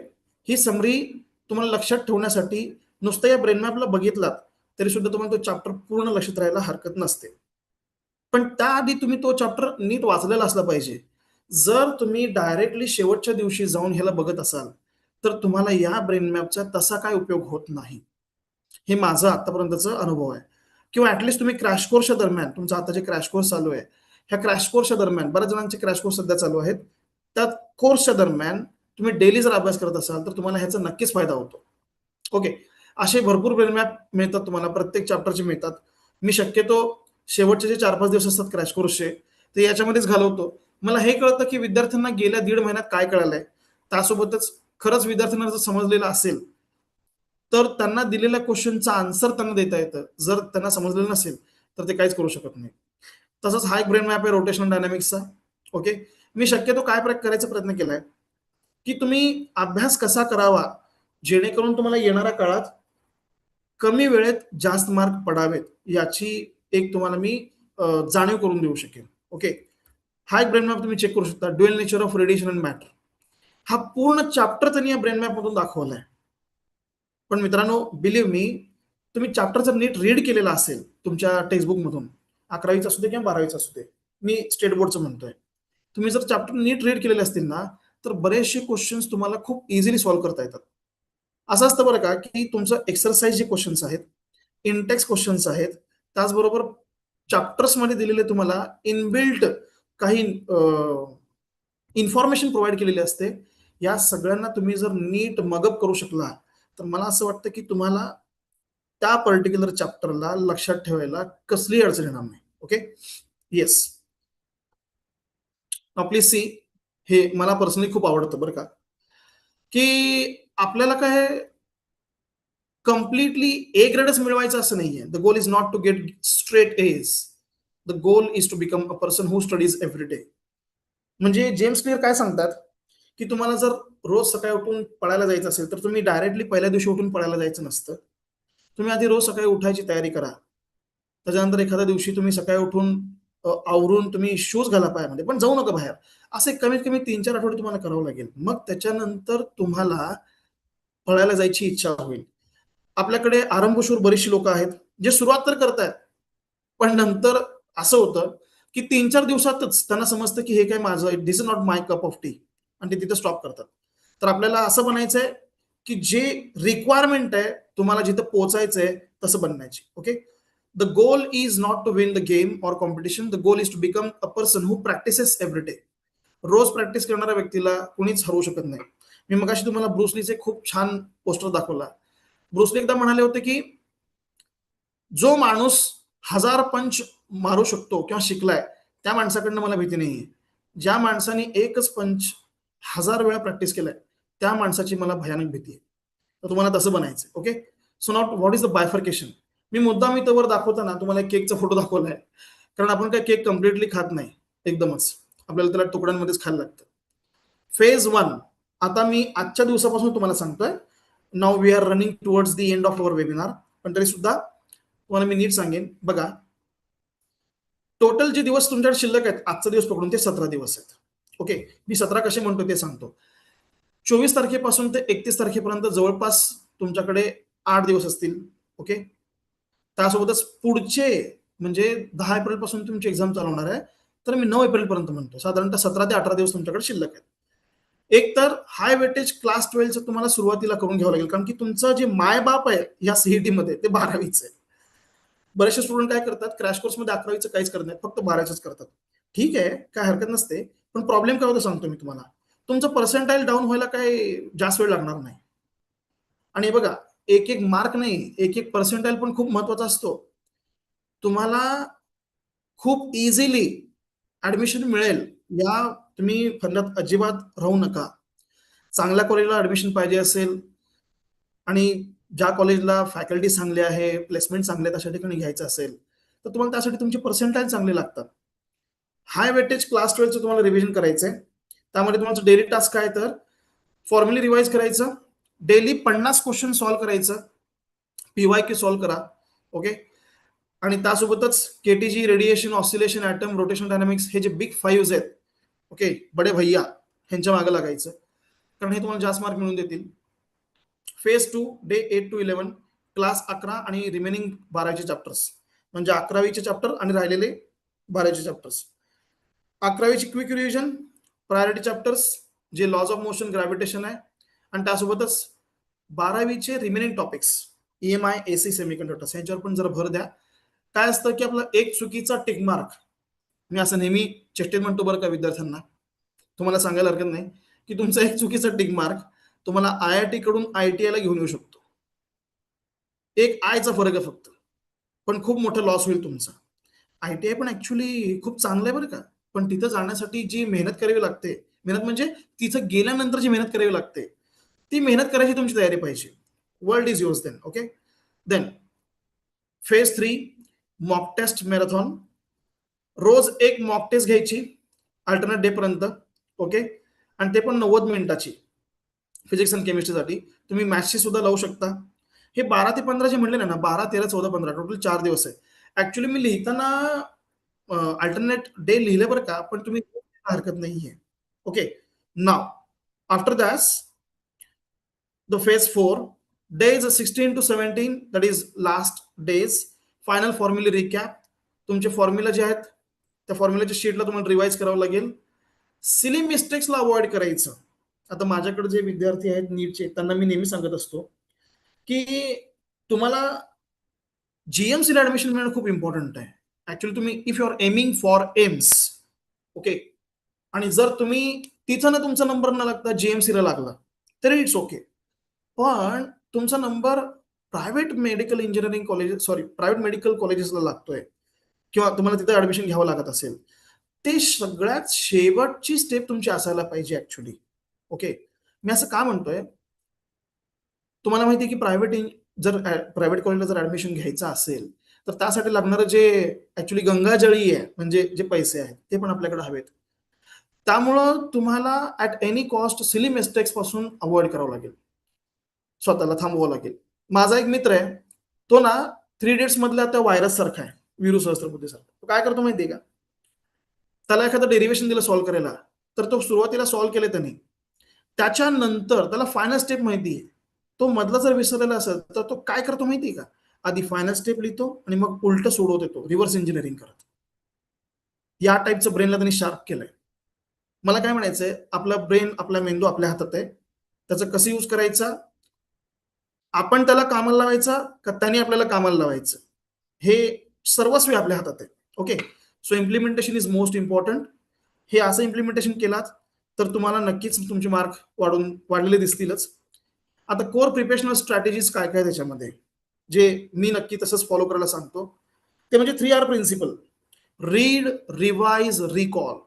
ही समरी तुम्हाला लक्षात ठेवण्यासाठी नुसतं या ब्रेन मॅपला बघितलात तरी सुद्धा तुम्हाला तो चॅप्टर पूर्ण लक्षात राहायला हरकत नसते. पण त्याआधी तुम्ही तो चॅप्टर नीट वाचलेला असला पाहिजे. जर तुम्ही डायरेक्टली शेवटच्या दिवशी जाऊन ह्याला बघत असाल, तर तुम्हाला या ब्रेन मॅपचा तसा काय उपयोग होत नाही. हे माझं आतापर्यंतचा अनुभव आहे. किंवा ऍटलीस्ट तुम्ही क्रॅश कोर्सच्या दरम्यान, तुमचा आता जे क्रॅश कोर्स चालू आहे, ह्या क्रॅश कोर्सच्या दरम्यान बऱ्याच जणांचे क्रॅश कोर्स सध्या चालू आहेत. त्या कोर्सच्या दरम्यान तुम्ही डेली जर अभ्यास करत असाल, तर तुम्हाला ह्याचा नक्कीच फायदा होतो. ओके, असे भरपूर ब्रेन मॅप मिळतात तुम्हाला, प्रत्येक चॅप्टरचे मिळतात. मी शक्यतो शेवटचे जे 4-5 दिवस असतात क्रॅश कोर्सचे, ते याच्यामध्येच घालवतो. मला हे कळतं की विद्यार्थ्यांना गेल्या 1.5 महिन्यात काय कळालंय. त्यासोबतच खरंच विद्यार्थ्यांना जर समजलेलं असेल, तर त्यांना दिलेल्या क्वेश्चनचा आन्सर त्यांना देता येतं. जर त्यांना समजलेलं नसेल, तर ते काहीच करू शकत नाही. तसंच हा एक ब्रेन मॅप आहे रोटेशनल डायनामिक्सचा. ओके, मी शक्यतो काय करायचा प्रयत्न केलाय, की तुम्ही अभ्यास कसा करावा, जेणेकरून तुम्हाला येणाऱ्या काळात कमी वेळेत जास्त मार्क पडावेत, याची एक तुम्हाला मी जाणीव करून देऊ शकेन. ओके, हा एक ब्रेन मॅप तुम्ही चेक करू शकता. Dual nature of radiation and matter, हा पूर्ण चॅप्टर त्यांनी या ब्रेन मॅप मधून दाखवलाय. पण मित्रांनो, बिलीव्ह मी, तुम्ही चॅप्टर जर नीट रीड केलेला असेल तुमच्या टेक्स्टबुक मधून, 11वीचा असू दे किंवा 12वीचा असू दे, मी स्टेट बोर्डचं म्हणतोय, तुम्ही जर चॅप्टर नीट रीड केलेले असतील ना, तर बरेचसे क्वेश्चन्स तुम्हाला खूप इझिली सॉल्व्ह करता येतात. असं असतं बरं का, की तुमचं एक्सरसाइज जे क्वेश्चन्स आहेत, इंटेक्स क्वेश्चन्स आहेत, त्याचबरोबर चॅप्टर्स मध्ये दिलेले तुम्हाला इनबिल्ट काही इन्फॉर्मेशन प्रोव्हाइड केलेली असते. या सगळ्यांना तुम्ही जर नीट मगअप करू शकला, तर मला असं वाटतं की तुम्हाला त्या पर्टिक्युलर चॅप्टरला लक्षात ठेवायला कसली अडचण येणार नाही. Okay, yes. प्लीज सी, हे मला पर्सनली खूप आवडतं बरं का, की आपल्याला काय कम्प्लिटली ए ग्रेडच मिळवायचं असं नाहीये. The goal is not to get straight A's, the goal is to become a person who studies every day. म्हणजे जेम्स क्लिअर काय सांगतात, की तुम्हाला जर रोज सकाळी उठून पळायला जायचं असेल, तर तुम्ही डायरेक्टली पहिल्या दिवशी उठून पळायला जायचं नसतं. तुम्ही आधी रोज सकाळी उठायची तयारी करा. त्याच्यानंतर एखाद्या दिवशी तुम्ही सकाळी उठून आवरून तुम्ही शूज घाला पायामध्ये, पण जाऊ नका बाहेर. असे कमीत कमी 3-4 आठवडे तुम्हाला करावं लागेल. मग त्याच्यानंतर तुम्हाला पळायला जायची इच्छा होईल. आपल्याकडे आरंभशूर बरीचशी लोक आहेत, जे सुरुवात तर करतायत, पण नंतर असं होतं की 3-4 दिवसातच त्यांना समजतं की हे काय माझं, this is not my cup of tea, आणि ते तिथे स्टॉप करतात. तर आपल्याला असं बनायचंय की जे रिक्वायरमेंट आहे तुम्हाला जिथं पोहोचायचंय तसं बनण्याची. Okay, the goal is not to win the game or competition, the goal is to become a person who practises every day. रोज प्रॅक्टिस करणाऱ्या व्यक्तीला कुणीच हरवू शकत नाही. मी मगाशी तुम्हाला ब्रुसलीचे खूप छान पोस्टर दाखवला. ब्रुसली एकदा म्हणाले होते की जो माणूस 1000 पंच मारू शकतो किंवा शिकलाय, त्या माणसाकडनं मला भीती नाहीये. ज्या माणसाने एकच पंच 1000 वेळा प्रॅक्टिस केलाय, त्या माणसाची मला भयानक भीती आहे. तर तुम्हाला तसं बनायचं. Okay, so not what is the bifurcation. मी मुद्दाम इथं वर दाखवताना तुम्हाला केकचा फोटो दाखवलाय, कारण आपण काय केक कम्प्लिटली खात नाही एकदमच, आपल्याला त्याला तुकड्यांमध्येच खायला लागतं. फेज 1 आता मी आजच्या दिवसापासून तुम्हाला सांगतोय. Now we are running towards the end of our webinar, पण तरी सुद्धा तुम्हाला मी नीट सांगेन. बघा, टोटल जे दिवस तुमच्याकडे शिल्लक आहेत, आजचा दिवस पकडून ते 17 दिवस आहेत. ओके, मी 17 कसे म्हणतो ते सांगतो. 24 तारखेपासून ते 31 तारखेपर्यंत जवळपास तुमच्याकडे 8 दिवस असतील. ओके, त्यासोबतच पुढचे म्हणजे 10 एप्रिल पासून तुमची एक्झाम चालू होणार आहे, तर मी 9 एप्रिल पर्यंत म्हणतो. साधारणतः 17 ते 18 दिवस तुमच्याकडे शिल्लक आहेत. एक तर हाय वेटेज क्लास 12चं तुम्हाला सुरुवातीला करून घ्यावं लागेल, कारण की तुमचं जे मायबाप आहे या सीईटी मध्ये ते 12वीच आहे. बरेचसे स्टुडंट काय करतात, क्रॅश कोर्स मध्ये 11वीचं काहीच करत नाही, फक्त 12च करतात. ठीक आहे, काय हरकत नसते, पण प्रॉब्लेम काय होतं सांगतो मी तुम्हाला. तुमचं पर्सेंटाईल डाऊन व्हायला काय जास्त वेळ लागणार नाही. आणि बघा, एक एक मार्क नाही, एक एक पर्सेंटाईल पण खूप महत्वाचा असतो. तुम्हाला खूप इझिली ऍडमिशन मिळेल या तुम्ही फंदात अजिबात राहू नका. चांगल्या कॉलेजला ऍडमिशन पाहिजे असेल आणि ज्या कॉलेजला फॅकल्टी चांगले आहे, प्लेसमेंट चांगले आहेत, अशा ठिकाणी घ्यायचं असेल, तर तुम्हाला त्यासाठी तुमचे पर्सेंटाईल चांगले लागतात. हाय वेटेज क्लास 12चं तुम्हाला रिव्हिजन करायचंय. त्यामध्ये तुमचं डेली टास्क काय, तर फॉर्म्युली रिवाइज करायचं, डेली 50 क्वेश्चन सॉल्व्ह करायचं, PYQ सॉल्व्ह करा. ओके, आणि त्यासोबतच KTG, radiation, oscillation, atom, rotation dynamics, हे जे बिग 5 आहेत, ओके, बडे भैया, ह्यांच्या मागे लागायचं, कारण हे तुम्हाला जास्त मार्क मिळून देतील. फेज 2 डे 8 to 11 क्लास 11 आणि रिमेनिंग 12चे चॅप्टर्स, म्हणजे 11वीचे चॅप्टर आणि राहिलेले 12चे चॅप्टर्स. 11वीची क्विक रिव्हिजन, प्रायोरिटी चॅप्टर्स जे लॉज ऑफ मोशन, ग्रॅव्हिटेशन आहे, आणि त्यासोबतच 12वीचे remaining topics EMI, AC, semiconductors ह्याच्यावर पण जरा भर द्या. काय असतं की आपला एक चुकीचा टिक मार्क, मी असं नेहमी चेष्टेत म्हणतो बरं का विद्यार्थ्यांना, तुम्हाला सांगायला हरकत नाही की तुमचा एक चुकीचा टिक मार्क तुम्हाला IIT कडून ITI ला घेऊन येऊ शकतो. एक आयचा फरक आहे फक्त, पण खूप मोठा लॉस होईल तुमचा. ITI पण ऍक्च्युली खूप चांगलं आहे बरं का, पण तिथं जाण्यासाठी जी मेहनत करावी लागते, मेहनत म्हणजे तिथं गेल्यानंतर जी मेहनत करावी लागते, ती मेहनत करायची तुमची तयारी पाहिजे. World is yours then. Okay, then phase 3 mock test marathon. रोज एक मॉक टेस्ट घ्यायची अल्टरनेट डे पर्यंत. ओके, आणि ते पण 90 मिनिटाची फिजिक्स आणि केमिस्ट्रीसाठी. तुम्ही मॅथ्सची सुद्धा लावू शकता. हे 12 ते 15 जे म्हणले ना, 12, 13, 14, 15 टोटल 4 दिवस आहे. ऍक्च्युली मी लिहिताना अल्टरनेट डे लिहिले बरं का, पण तुम्ही हरकत नाहीये. Okay, now after that the phase 4 days 16 to 17, that is last days, final formula recap. तुमचे फॉर्म्युला जे आहेत त्या फॉर्म्युलाच्या शीटला तुम्हाला रिवाइज करावं लागेल. सिली मिस्टेक्सला अवॉइड करायचं. आता माझ्याकडे जे विद्यार्थी आहेत नीटचे, त्यांना मी नेहमी सांगत असतो की तुम्हाला GMC ला ऍडमिशन मिळणं खूप इम्पॉर्टंट आहे. ऍक्च्युली तुम्ही if you are aiming for AIIMS, okay, आणि जर तुम्ही तिथं ना तुमचा नंबर न लागता GMC ला लागला तरी इट्स ओके, पण तुमचा number private medical engineering college, private medical कॉलेजेसला लागतोय किंवा तुम्हाला तिथे ऍडमिशन घ्यावं लागत असेल, ते सगळ्यात शेवटची स्टेप तुमची असायला पाहिजे ऍक्च्युली. ओके, मी असं का म्हणतोय, तुम्हाला माहिती आहे की प्रायव्हेट कॉलेजला जर ऍडमिशन घ्यायचं असेल तर त्यासाठी लागणारं जे ऍक्च्युली गंगाजळी आहे, म्हणजे जे पैसे आहेत ते पण आपल्याकडे हवेत. त्यामुळं तुम्हाला at any cost silly mistakes पासून अवॉइड करावं लागेल, स्वतःला थांबवावं लागेल. माझा एक मित्र आहे, तो ना 3 Idiots मधल्या त्या व्हायरस सारखा आहे, वीरू सहस्त्रबुद्धे सारखा. तो काय करतो माहितीये का, त्याला एखादं डेरिव्हेशन दिलं सॉल्व्ह करायला, तर तो सुरुवातीला सॉल्व्ह केले त्याने, त्याच्यानंतर त्याला फायनल स्टेप माहितीये, तो मधला जर विसरलेला असेल तर तो काय करतो माहितीये का, आधी फायनल स्टेप लिहितो आणि मग उलट सोडवत येतो, रिव्हर्स इंजिनिअरिंग करत. या टाईपचं ब्रेनला त्यांनी शार्प केलंय. मला काय म्हणायचंय, आपला ब्रेन, आपला मेंदू आपल्या हातात आहे, त्याचं कसं यूज करायचं, आपण त्याला कामाला लावायचा का त्याने आपल्याला कामाला लावायचं, हे सर्वस्वी आपल्या हातात आहे. Okay, so implementation is most important. हे असं इम्प्लिमेंटेशन केलात तर तुम्हाला नक्कीच तुमचे मार्क वाढलेले दिसतीलच. आता कोर प्रिपरेशनल स्ट्रॅटेजीज काय काय त्याच्यामध्ये, जे मी नक्की तसंच फॉलो करायला सांगतो, ते म्हणजे 3R principal. Read, revise, recall.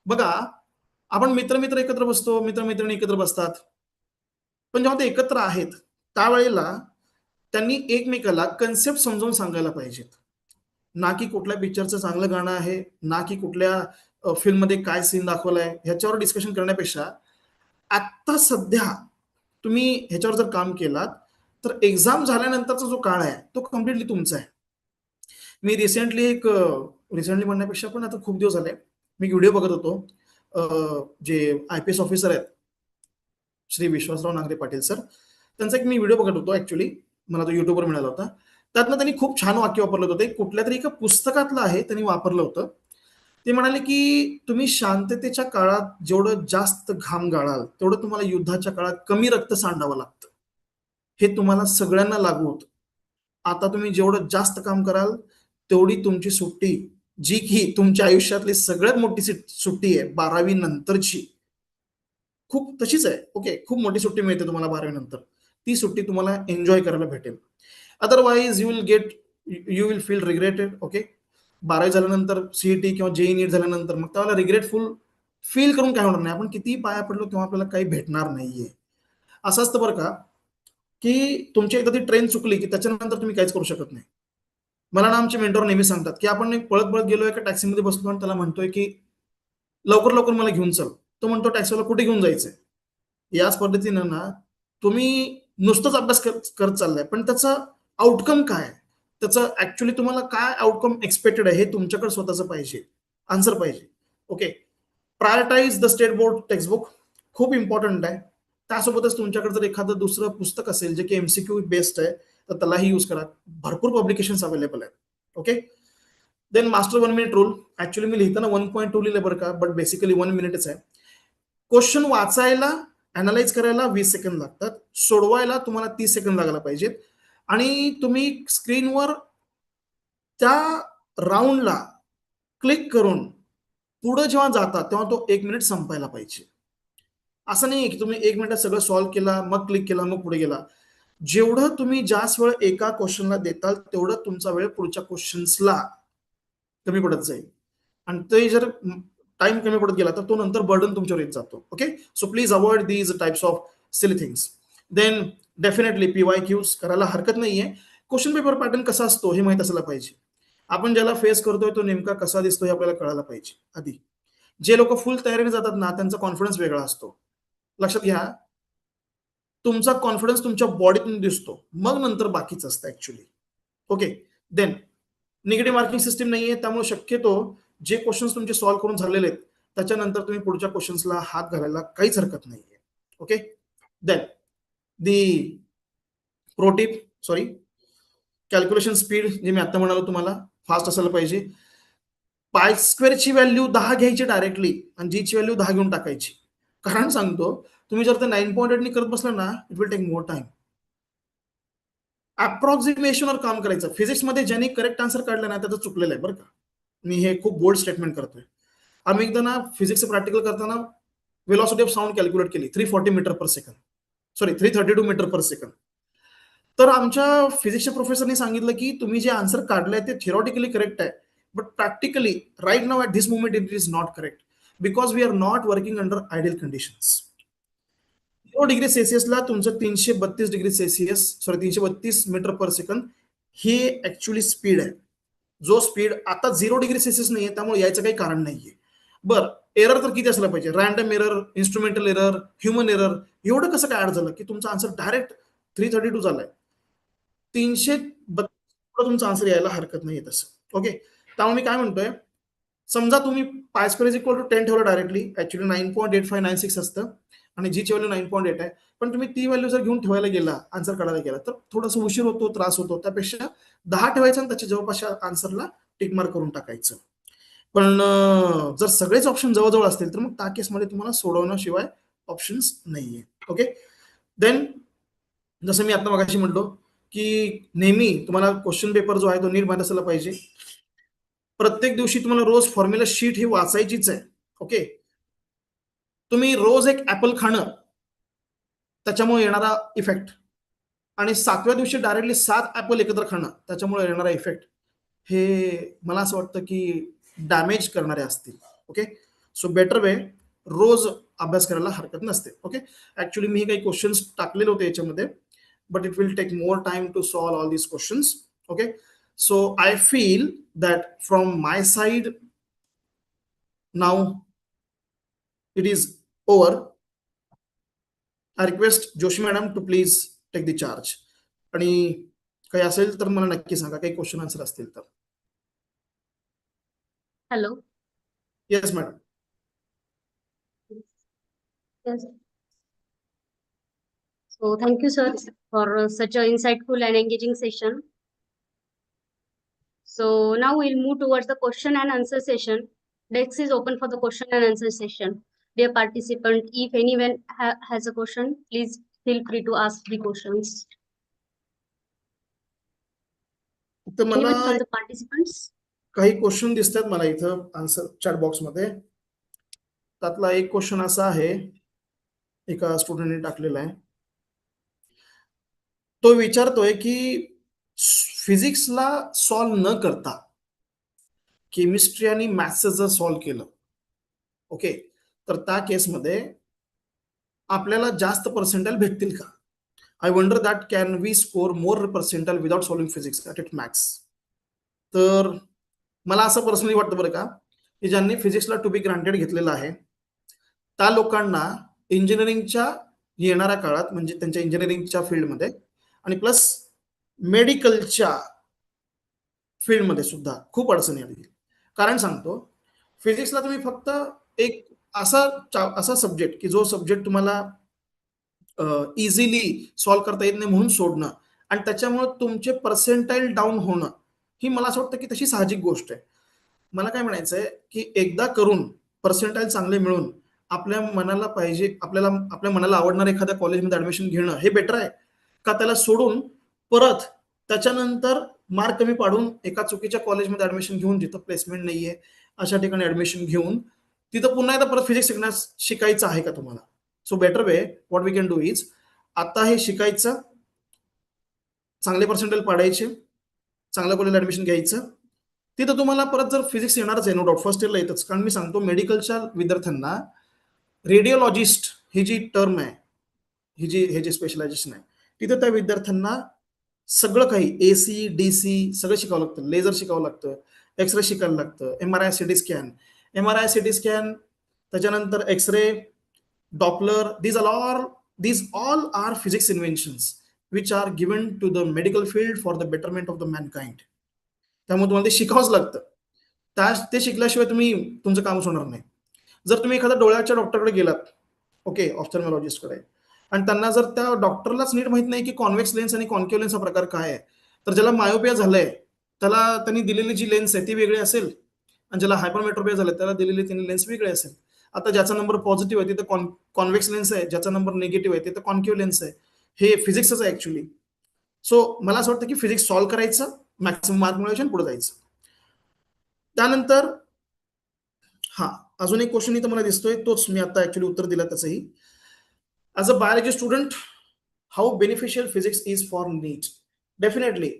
बघा, आपण मित्र एकत्र बसतो, मित्रमैत्रिणी एकत्र बसतात, पण जेव्हा ते एकत्र आहेत त्यावेळेला त्यांनी एकमेकाला कन्सेप्ट समजावून सांगायला पाहिजेत. ना की कुठल्या पिक्चरचं चांगलं गाणं आहे, ना की कुठल्या फिल्ममध्ये काय सीन दाखवलाय, ह्याच्यावर डिस्कशन करण्यापेक्षा आता सध्या तुम्ही ह्याच्यावर जर काम केलात तर एक्झाम झाल्यानंतरचा जो काळ आहे तो कम्प्लिटली तुमचा आहे. मी रिसेंटली म्हणण्यापेक्षा पण आता खूप दिवस झाले, मी व्हिडिओ बघत होतो. जे IPS ऑफिसर आहेत, श्री विश्वासराव नांगरे पाटील सर, त्यांचा एक मी व्हिडिओ बघत होतो. ऍक्च्युली मला तो युट्यूबवर मिळाला होता. त्यातनं त्यांनी खूप छान वाक्य वापरलं होतं. कुठल्या तरी एका पुस्तकातलं आहे, त्यांनी वापरलं होतं. ते म्हणाले की तुम्ही शांततेच्या काळात जेवढं जास्त घाम गाळाल तेवढं तुम्हाला युद्धाच्या काळात कमी रक्त सांडावं लागतं. हे तुम्हाला सगळ्यांना लागू होतं. आता तुम्ही जेवढं जास्त काम कराल तेवढी तुमची सुट्टी, जी की तुमच्या आयुष्यातली सगळ्यात मोठी सुट्टी आहे 12वी नंतरची, खूप तशीच आहे. ओके, खूप मोठी सुट्टी मिळते तुम्हाला 12वी नंतर, ती सुट्टी तुम्हाला एन्जॉय करायला भेटेल. Otherwise you will feel regretted. Okay, 12वी झाल्यानंतर CET किंवा JEE नीट झाल्यानंतर मग त्याला रिग्रेटफुल फील करून काय होणार नाही. आपण कितीही पाया पडलो तेव्हा आपल्याला काही भेटणार नाहीये. असं असतं बरं का, की तुमची एकदा ती ट्रेन चुकली की त्याच्यानंतर तुम्ही काहीच करू शकत नाही. मला ना आमचे मेंटॉर नेहमी सांगतात की आपण पळत पळत गेलोय एका टॅक्सीमध्ये बसलो आणि त्याला म्हणतोय की लवकर लवकर मला घेऊन चल. तो म्हणतो टॅक्सीवाला कुठे घेऊन जायचंय. याच पद्धतीनं ना तुम्ही नुसतंच अभ्यास करत चाललाय, पण त्याचं आउटकम काय, त्याचं ऍक्च्युली तुम्हाला काय आउटकम एक्सपेक्टेड आहे हे तुमच्याकडे स्वतःचं पाहिजे, आन्सर पाहिजे. Okay, prioritise the state board textbook, खूप इम्पॉर्टंट आहे. त्यासोबतच तुमच्याकडे जर एखादं दुसरं पुस्तक असेल जे की MCQ बेस्ड आहे, तर त्यालाही यूज करा. भरपूर पब्लिकेशन्स अवेलेबल आहेत. Okay. Then master 1 minute rule. Actually मी लिहिताना 1.2 लिहिलं बरं का, बट बेसिकली 1 मिनिटच आहे. क्वेश्चन वाचायला, अनालाइज करायला 20 सेकंद लागतात, सोडवायला तुम्हाला 30 सेकंद लागायला पाहिजेत, आणि तुम्ही स्क्रीनवर त्या राऊंडला क्लिक करून पुढे जेव्हा जाता तेव्हा तो 1 मिनिट संपायला पाहिजे. असं नाहीये की तुम्ही 1 मिनिटात सगळं सॉल्व्ह केला, मग क्लिक केला, मग पुढे गेला. जेवढं तुम्ही जास्त वेळ एका क्वेश्चनला देताल तेवढं तुमचा वेळ पुढच्या क्वेश्चन्सला कमी पडत जाईल, आणि ते जर टाइम कमी पडत गेला तर तो नंतर बर्डन तुमच्यावर येत जातो. Okay. So please avoid these types of silly things. Then definitely PYQs करायला हरकत नाहीये. क्वेश्चन पेपर पॅटर्न कसा असतो हे माहित असायला पाहिजे. आपण ज्याला फेस करतोय तो नेमका कसा दिसतो हे आपल्याला कळायला पाहिजे आधी. जे लोक फुल तयारीने जातात ना, त्यांचा कॉन्फिडन्स वेगळा असतो. लक्षात घ्या, तुमचा कॉन्फिडन्स तुमच्या बॉडीतून दिसतो, मग नंतर बाकीच असतं actually. Okay. Then negative marking system नाहीये, त्यामुळे शक्यतो जे क्वेश्चन्स तुमचे सॉल्व्ह करून झालेले आहेत त्याच्यानंतर तुम्ही पुढच्या क्वेश्चन्सला हात घालायला काहीच हरकत नाहीये. ओके. देन दी प्रोटिप, सॉरी, कॅल्क्युलेशन स्पीड जे मी आता म्हणालो तुम्हाला, फास्ट असायला पाहिजे. पाय स्क्वेअरची व्हॅल्यू 10 घ्यायची डायरेक्टली आणि जीची व्हॅल्यू 10 घेऊन टाकायची. कारण सांगतो, तुम्ही जर ते 9.8 ने करत बसला ना, it will take more time. अप्रॉक्सिमेशनवर काम करायचं. फिजिक्समध्ये ज्यांनी करेक्ट आन्सर काढला ना त्याचं चुकलेलं आहे बरं का. मी हे खूप बोल्ड स्टेटमेंट करतोय. आम्ही एकदा ना फिजिक्सचं प्रॅक्टिकल करताना वेलॉसिटी ऑफ साऊंड कॅल्क्युलेट केली 340 metre per second, sorry 332 metre per second. तर आमच्या फिजिक्सच्या प्रोफेसरने सांगितलं की तुम्ही जे आन्सर काढलंय ते थिअरॉटिकली करेक्ट आहे, but practically right now at this moment it is not correct, because we are not working under ideal conditions. 0 degree सेल्सिअसला तुमचं 332 degree Celsius, sorry 332 metre per second ही ऍक्च्युली स्पीड आहे. जो speed आता 0 degree Celsius नाहीये, त्यामुळे यायचं काही कारण नाहीये. बरं, एरर तर किती असला पाहिजे? Random error, instrumental error, human error, एवढं कसं काय ऍड झालं की तुमचा आन्सर डायरेक्ट 332 झालाय? 332 तुमचा आन्सर यायला हरकत नाहीये तसं. ओके. त्यामुळे मी काय म्हणतोय, समजा तुम्ही pi square is equal to 10 ठेवलं डायरेक्टली, ऍक्च्युली 9.8596 असतं आणि जीची व्हॅल्यू 9.8 आहे, पण तुम्ही ती व्हॅल्यू जर घेऊन ठेवायला गेला, आन्सर काढायला गेला, तर थोडासा उशीर होतो, त्रास होतो. त्यापेक्षा 10 ठेवायचं आणि त्याच्या जवळपास आन्सरला टिक मार्क करून टाकायचं. पण जर सगळेच ऑप्शन जवळजवळ असतील तर मग त्या केसमध्ये तुम्हाला सोडवण्याशिवाय ऑप्शन्स नाहीये. ओके. देन जसं मी आता मगाशी म्हणलो की नेहमी तुम्हाला क्वेश्चन पेपर जो आहे तो नीट माहित असायला पाहिजे. प्रत्येक दिवशी तुम्हाला रोज फॉर्म्युला शीट ही वाचायचीच आहे. ओके. तुम्ही रोज एक ऍपल खाणं, त्याच्यामुळे येणारा इफेक्ट, आणि 7व्या दिवशी डायरेक्टली 7 ऍपल एकत्र खाणं, त्याच्यामुळे येणारा इफेक्ट, हे मला असं वाटतं की डॅमेज करणारे असतील. ओके. सो बेटर वे, रोज अभ्यास करायला हरकत नसते. ओके. ऍक्च्युली मी काही क्वेश्चन्स टाकलेले होते याच्यामध्ये, but it will take more time to solve all these questions. Okay. So I feel that from my side now it is over. I request Joshi madam to please take the charge. आणि काही असेल तर मला नक्की सांगा, काही question answer असतील तर. Hello. Yes madam. Yes. So thank you, sir, for such an insightful and engaging session. So now we'll move towards the question and answer session. Desk is open for the question and answer session. Dear participant, if anyone has a question, please feel free to ask the questions. तर मला Anyone from the participants? काही question दिसतात मला इथं answer chat box मध्ये. त्यातला एक question असा आहे, एका स्टुडंटने टाकलेला आहे. तो विचारतोय की फिजिक्सला सॉल्व्ह न करता केमिस्ट्री आणि मॅथ्स जर सॉल्व्ह केलं, ओके, तर त्या केसमध्ये आपल्याला जास्त पर्सेंटाइल भेटतील का? I wonder that can we score more percentile without solving physics at it maths. तर मला असं पर्सनली वाटतं बरं का, की ज्यांनी फिजिक्सला टू बी ग्रांटेड घेतलेलं आहे त्या लोकांना इंजिनिअरिंगच्या येणाऱ्या काळात, म्हणजे त्यांच्या इंजिनिअरिंगच्या फील्डमध्ये आणि प्लस मेडिकलच्या फील्डमध्ये सुद्धा खूप अडचणी आली. कारण सांगतो, फिजिक्सला तुम्ही फक्त एक असा सब्जेक्ट की जो सब्जेक्ट तुम्हाला इझिली सॉल्व्ह करता येत नाही म्हणून सोडणं, आणि त्याच्यामुळे तुमचे पर्सेंटाईल डाऊन होणं ही मला असं वाटतं की तशी साहजिक गोष्ट आहे. मला काय म्हणायचं आहे की एकदा करून पर्सेंटाईल चांगले मिळून आपल्या मनाला पाहिजे, आपल्या मनाला आवडणाऱ्या एखाद्या कॉलेजमध्ये ऍडमिशन घेणं हे बेटर आहे का त्याला सोडून परत त्याच्यानंतर मार्क कमी पाडून एका चुकीच्या कॉलेजमध्ये ऍडमिशन घेऊन जिथं प्लेसमेंट नाहीये अशा ठिकाणी ऍडमिशन घेऊन तिथं पुन्हा एकदा परत फिजिक्स शिकायचं आहे का तुम्हाला? So better way what we can do is आता हे शिकायचं, चांगले पर्सेंटेज पाडायचे, चांगल्या कॉलेजला ऍडमिशन घ्यायचं. तिथं तुम्हाला परत जर फिजिक्स येणारच आहे नो डाऊट, फर्स्ट इयरला येतच. कारण मी सांगतो मेडिकलच्या विद्यार्थ्यांना रेडिओलॉजिस्ट ही जी टर्म आहे, हे जे स्पेशलायझेशन आहे, तिथं त्या विद्यार्थ्यांना सगळं काही एसी डीसी सगळं शिकावं लागतं, लेझर शिकावं लागतं, एक्सरे शिकायला लागतं, MRI सिटी स्कॅन, त्याच्यानंतर x-ray, Doppler, these all are physics inventions which are given to the medical field for the betterment of the mankind. त्यामुळे तुम्हाला ते शिकावंच लागतं. ते शिकल्याशिवाय तुमचं कामच होणार नाही. जर तुम्ही एखाद्या डोळ्याच्या डॉक्टरकडे गेलात, ओके, ऑप्थॅल्मॉलॉजिस्टकडे, आणि त्यांना जर त्या डॉक्टरलाच नीट माहित नाही की कॉन्व्हेक्स लेन्स आणि कॉन्केव्ह लेन्स हा प्रकार काय आहे, तर ज्याला मायोपिया झालंय त्याला त्यांनी दिलेली जी लेन्स आहे ती वेगळी असेल, आणि ज्याला हायपरमेट्रोपिया झालं त्याला दिलेली त्यांनी लेन्स वेगळी असेल. आता ज्याचा नंबर पॉझिटिव्ह आहे तिथं कॉन्व्हेक्स लेन्स आहे, ज्याचा नंबर निगेटिव्ह आहे तिथं कॉन्केव्ह लेन्स आहे. हे फिजिक्सच आहे ऍक्च्युली. सो मला असं वाटतं की फिजिक्स सॉल्व्ह करायचं, मॅक्सिमम मार्क मिळवायचे आणि पुढे जायचं. त्यानंतर अजून एक क्वेश्चन इथं मला दिसतोय, तोच मी आता ऍक्च्युली उत्तर दिलं त्याचंही. As a biology student, how beneficial physics is for NEET? Definitely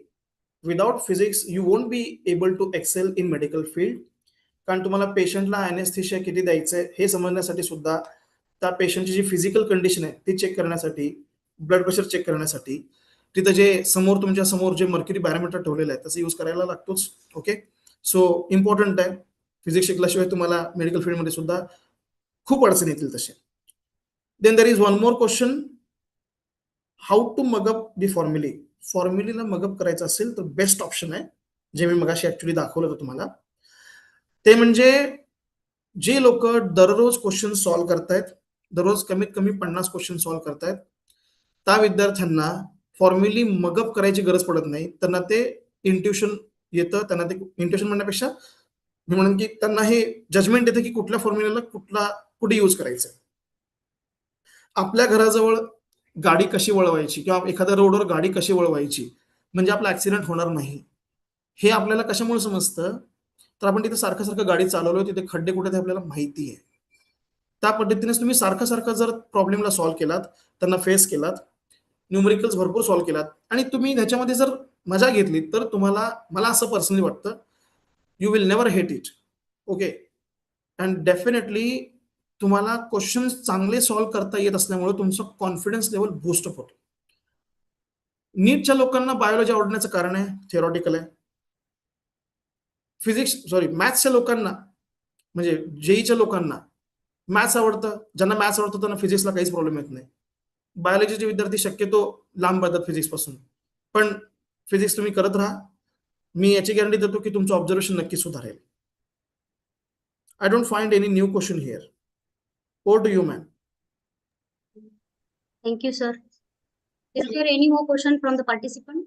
without physics you won't be able to excel in medical field. कारण तुम्हाला पेशंटला अनेस्थेशिया किती द्यायचंय हे समजण्यासाठी सुद्धा, त्या पेशंटची जी फिजिकल कंडिशन आहे ती चेक करण्यासाठी, ब्लड प्रेशर चेक करण्यासाठी तिथं जे तुमच्या समोर जे मर्क्युरी बॅरोमीटर ठेवलेलं आहे त्याचा यूज करायला लागतोच. ओके, सो इम्पॉर्टंट आहे. फिजिक्स शिकल्याशिवाय तुम्हाला मेडिकल फील्डमध्ये सुद्धा खूप अडचणी येतील तसे. Then there is one more question, how to mug up the फॉर्म्युलीला मगअप करायचं असेल तर बेस्ट ऑप्शन आहे जे मी मगाशी ऍक्च्युली दाखवलं होतं तुम्हाला, ते म्हणजे जे लोक दररोज क्वेश्चन सॉल्व्ह करतायत, दररोज कमीत कमी 50 क्वेश्चन सॉल्व्ह करतायत, त्या विद्यार्थ्यांना फॉर्म्युली मगअप करायची गरज पडत नाही. त्यांना ते इंट्युशन येतं. त्यांना ते इंट्युशन म्हणण्यापेक्षा मी म्हणेन की त्यांना हे जजमेंट येतं की कुठल्या फॉर्म्युल्याला कुठे यूज करायचं. आपल्या घराजवळ गाडी कशी वळवायची किंवा एखाद्या रोडवर गाडी कशी वळवायची म्हणजे आपला ऍक्सिडेंट होणार नाही, हे आपल्याला कशामुळे समजतं, तर आपण तिथे सारखं गाडी चालवलोय, तिथे खड्डे कुठे ते आपल्याला माहिती आहे. त्या पद्धतीनेच तुम्ही सारखं जर प्रॉब्लेमला सॉल्व्ह केलात, त्यांना फेस केलात, न्यूमरिकल्स भरपूर सॉल्व्ह केलात आणि तुम्ही ह्याच्यामध्ये जर मजा घेतली तर मला असं पर्सनली वाटतं, you will never hate it. Okay, and definitely तुम्हाला क्वेश्चन चांगले सॉल्व्ह करता येत असल्यामुळे तुमचं कॉन्फिडन्स लेवल बूस्टअप होतो. नीटच्या लोकांना बायोलॉजी आवडण्याचं कारण आहे थिअरॉटिकल आहे. मॅथ्सच्या लोकांना म्हणजे जेईच्या लोकांना मॅथ्स आवडतं. ज्यांना मॅथ्स आवडतं त्यांना फिजिक्सला काहीच प्रॉब्लेम येत नाही. बायोलॉजीचे विद्यार्थी शक्यतो लांब राहतात फिजिक्स पासून, पण फिजिक्स तुम्ही करत राहा. मी याची गॅरंटी देतो की तुमचं ऑब्झर्वेशन नक्की सुधारेल. I don't find any new question here. Over to you ma'am. Thank you, sir. Is there any more question from the participant?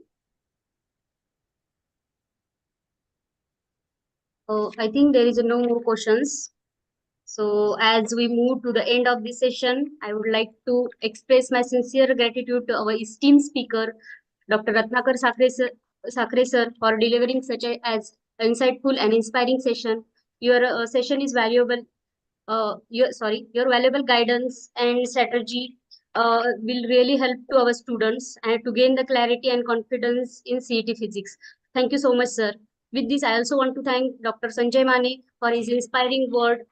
I think there is no more questions. So as we move to the end of this session, I would like to express my sincere gratitude to our esteemed speaker, Dr. Ratnakar Sakre sir, for delivering such as insightful and inspiring session. Your session is valuable. Your valuable guidance and strategy will really help to our students and to gain the clarity and confidence in CET physics. Thank you so much, sir. With this, I also want to thank Dr. Sanjay Mane for his inspiring word.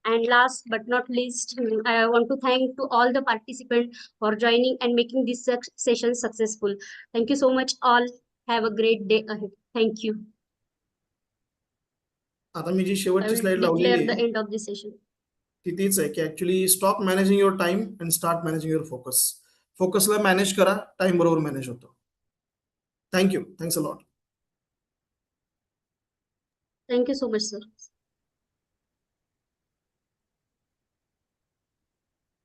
And last but not least, I want to thank to all the participants for joining and making this session successful. Thank you so much all. Have a great day ahead. Thank you. आता मी जी I शेवटची will slide declare लावलेली the आहे end of this session. ती तीच आहे की actually stop managing your time and start managing your focus. फोकसला manage करा, टाइम बरोबर मॅनेज होतो. Thank you. Thanks a lot. Thank you so much, sir.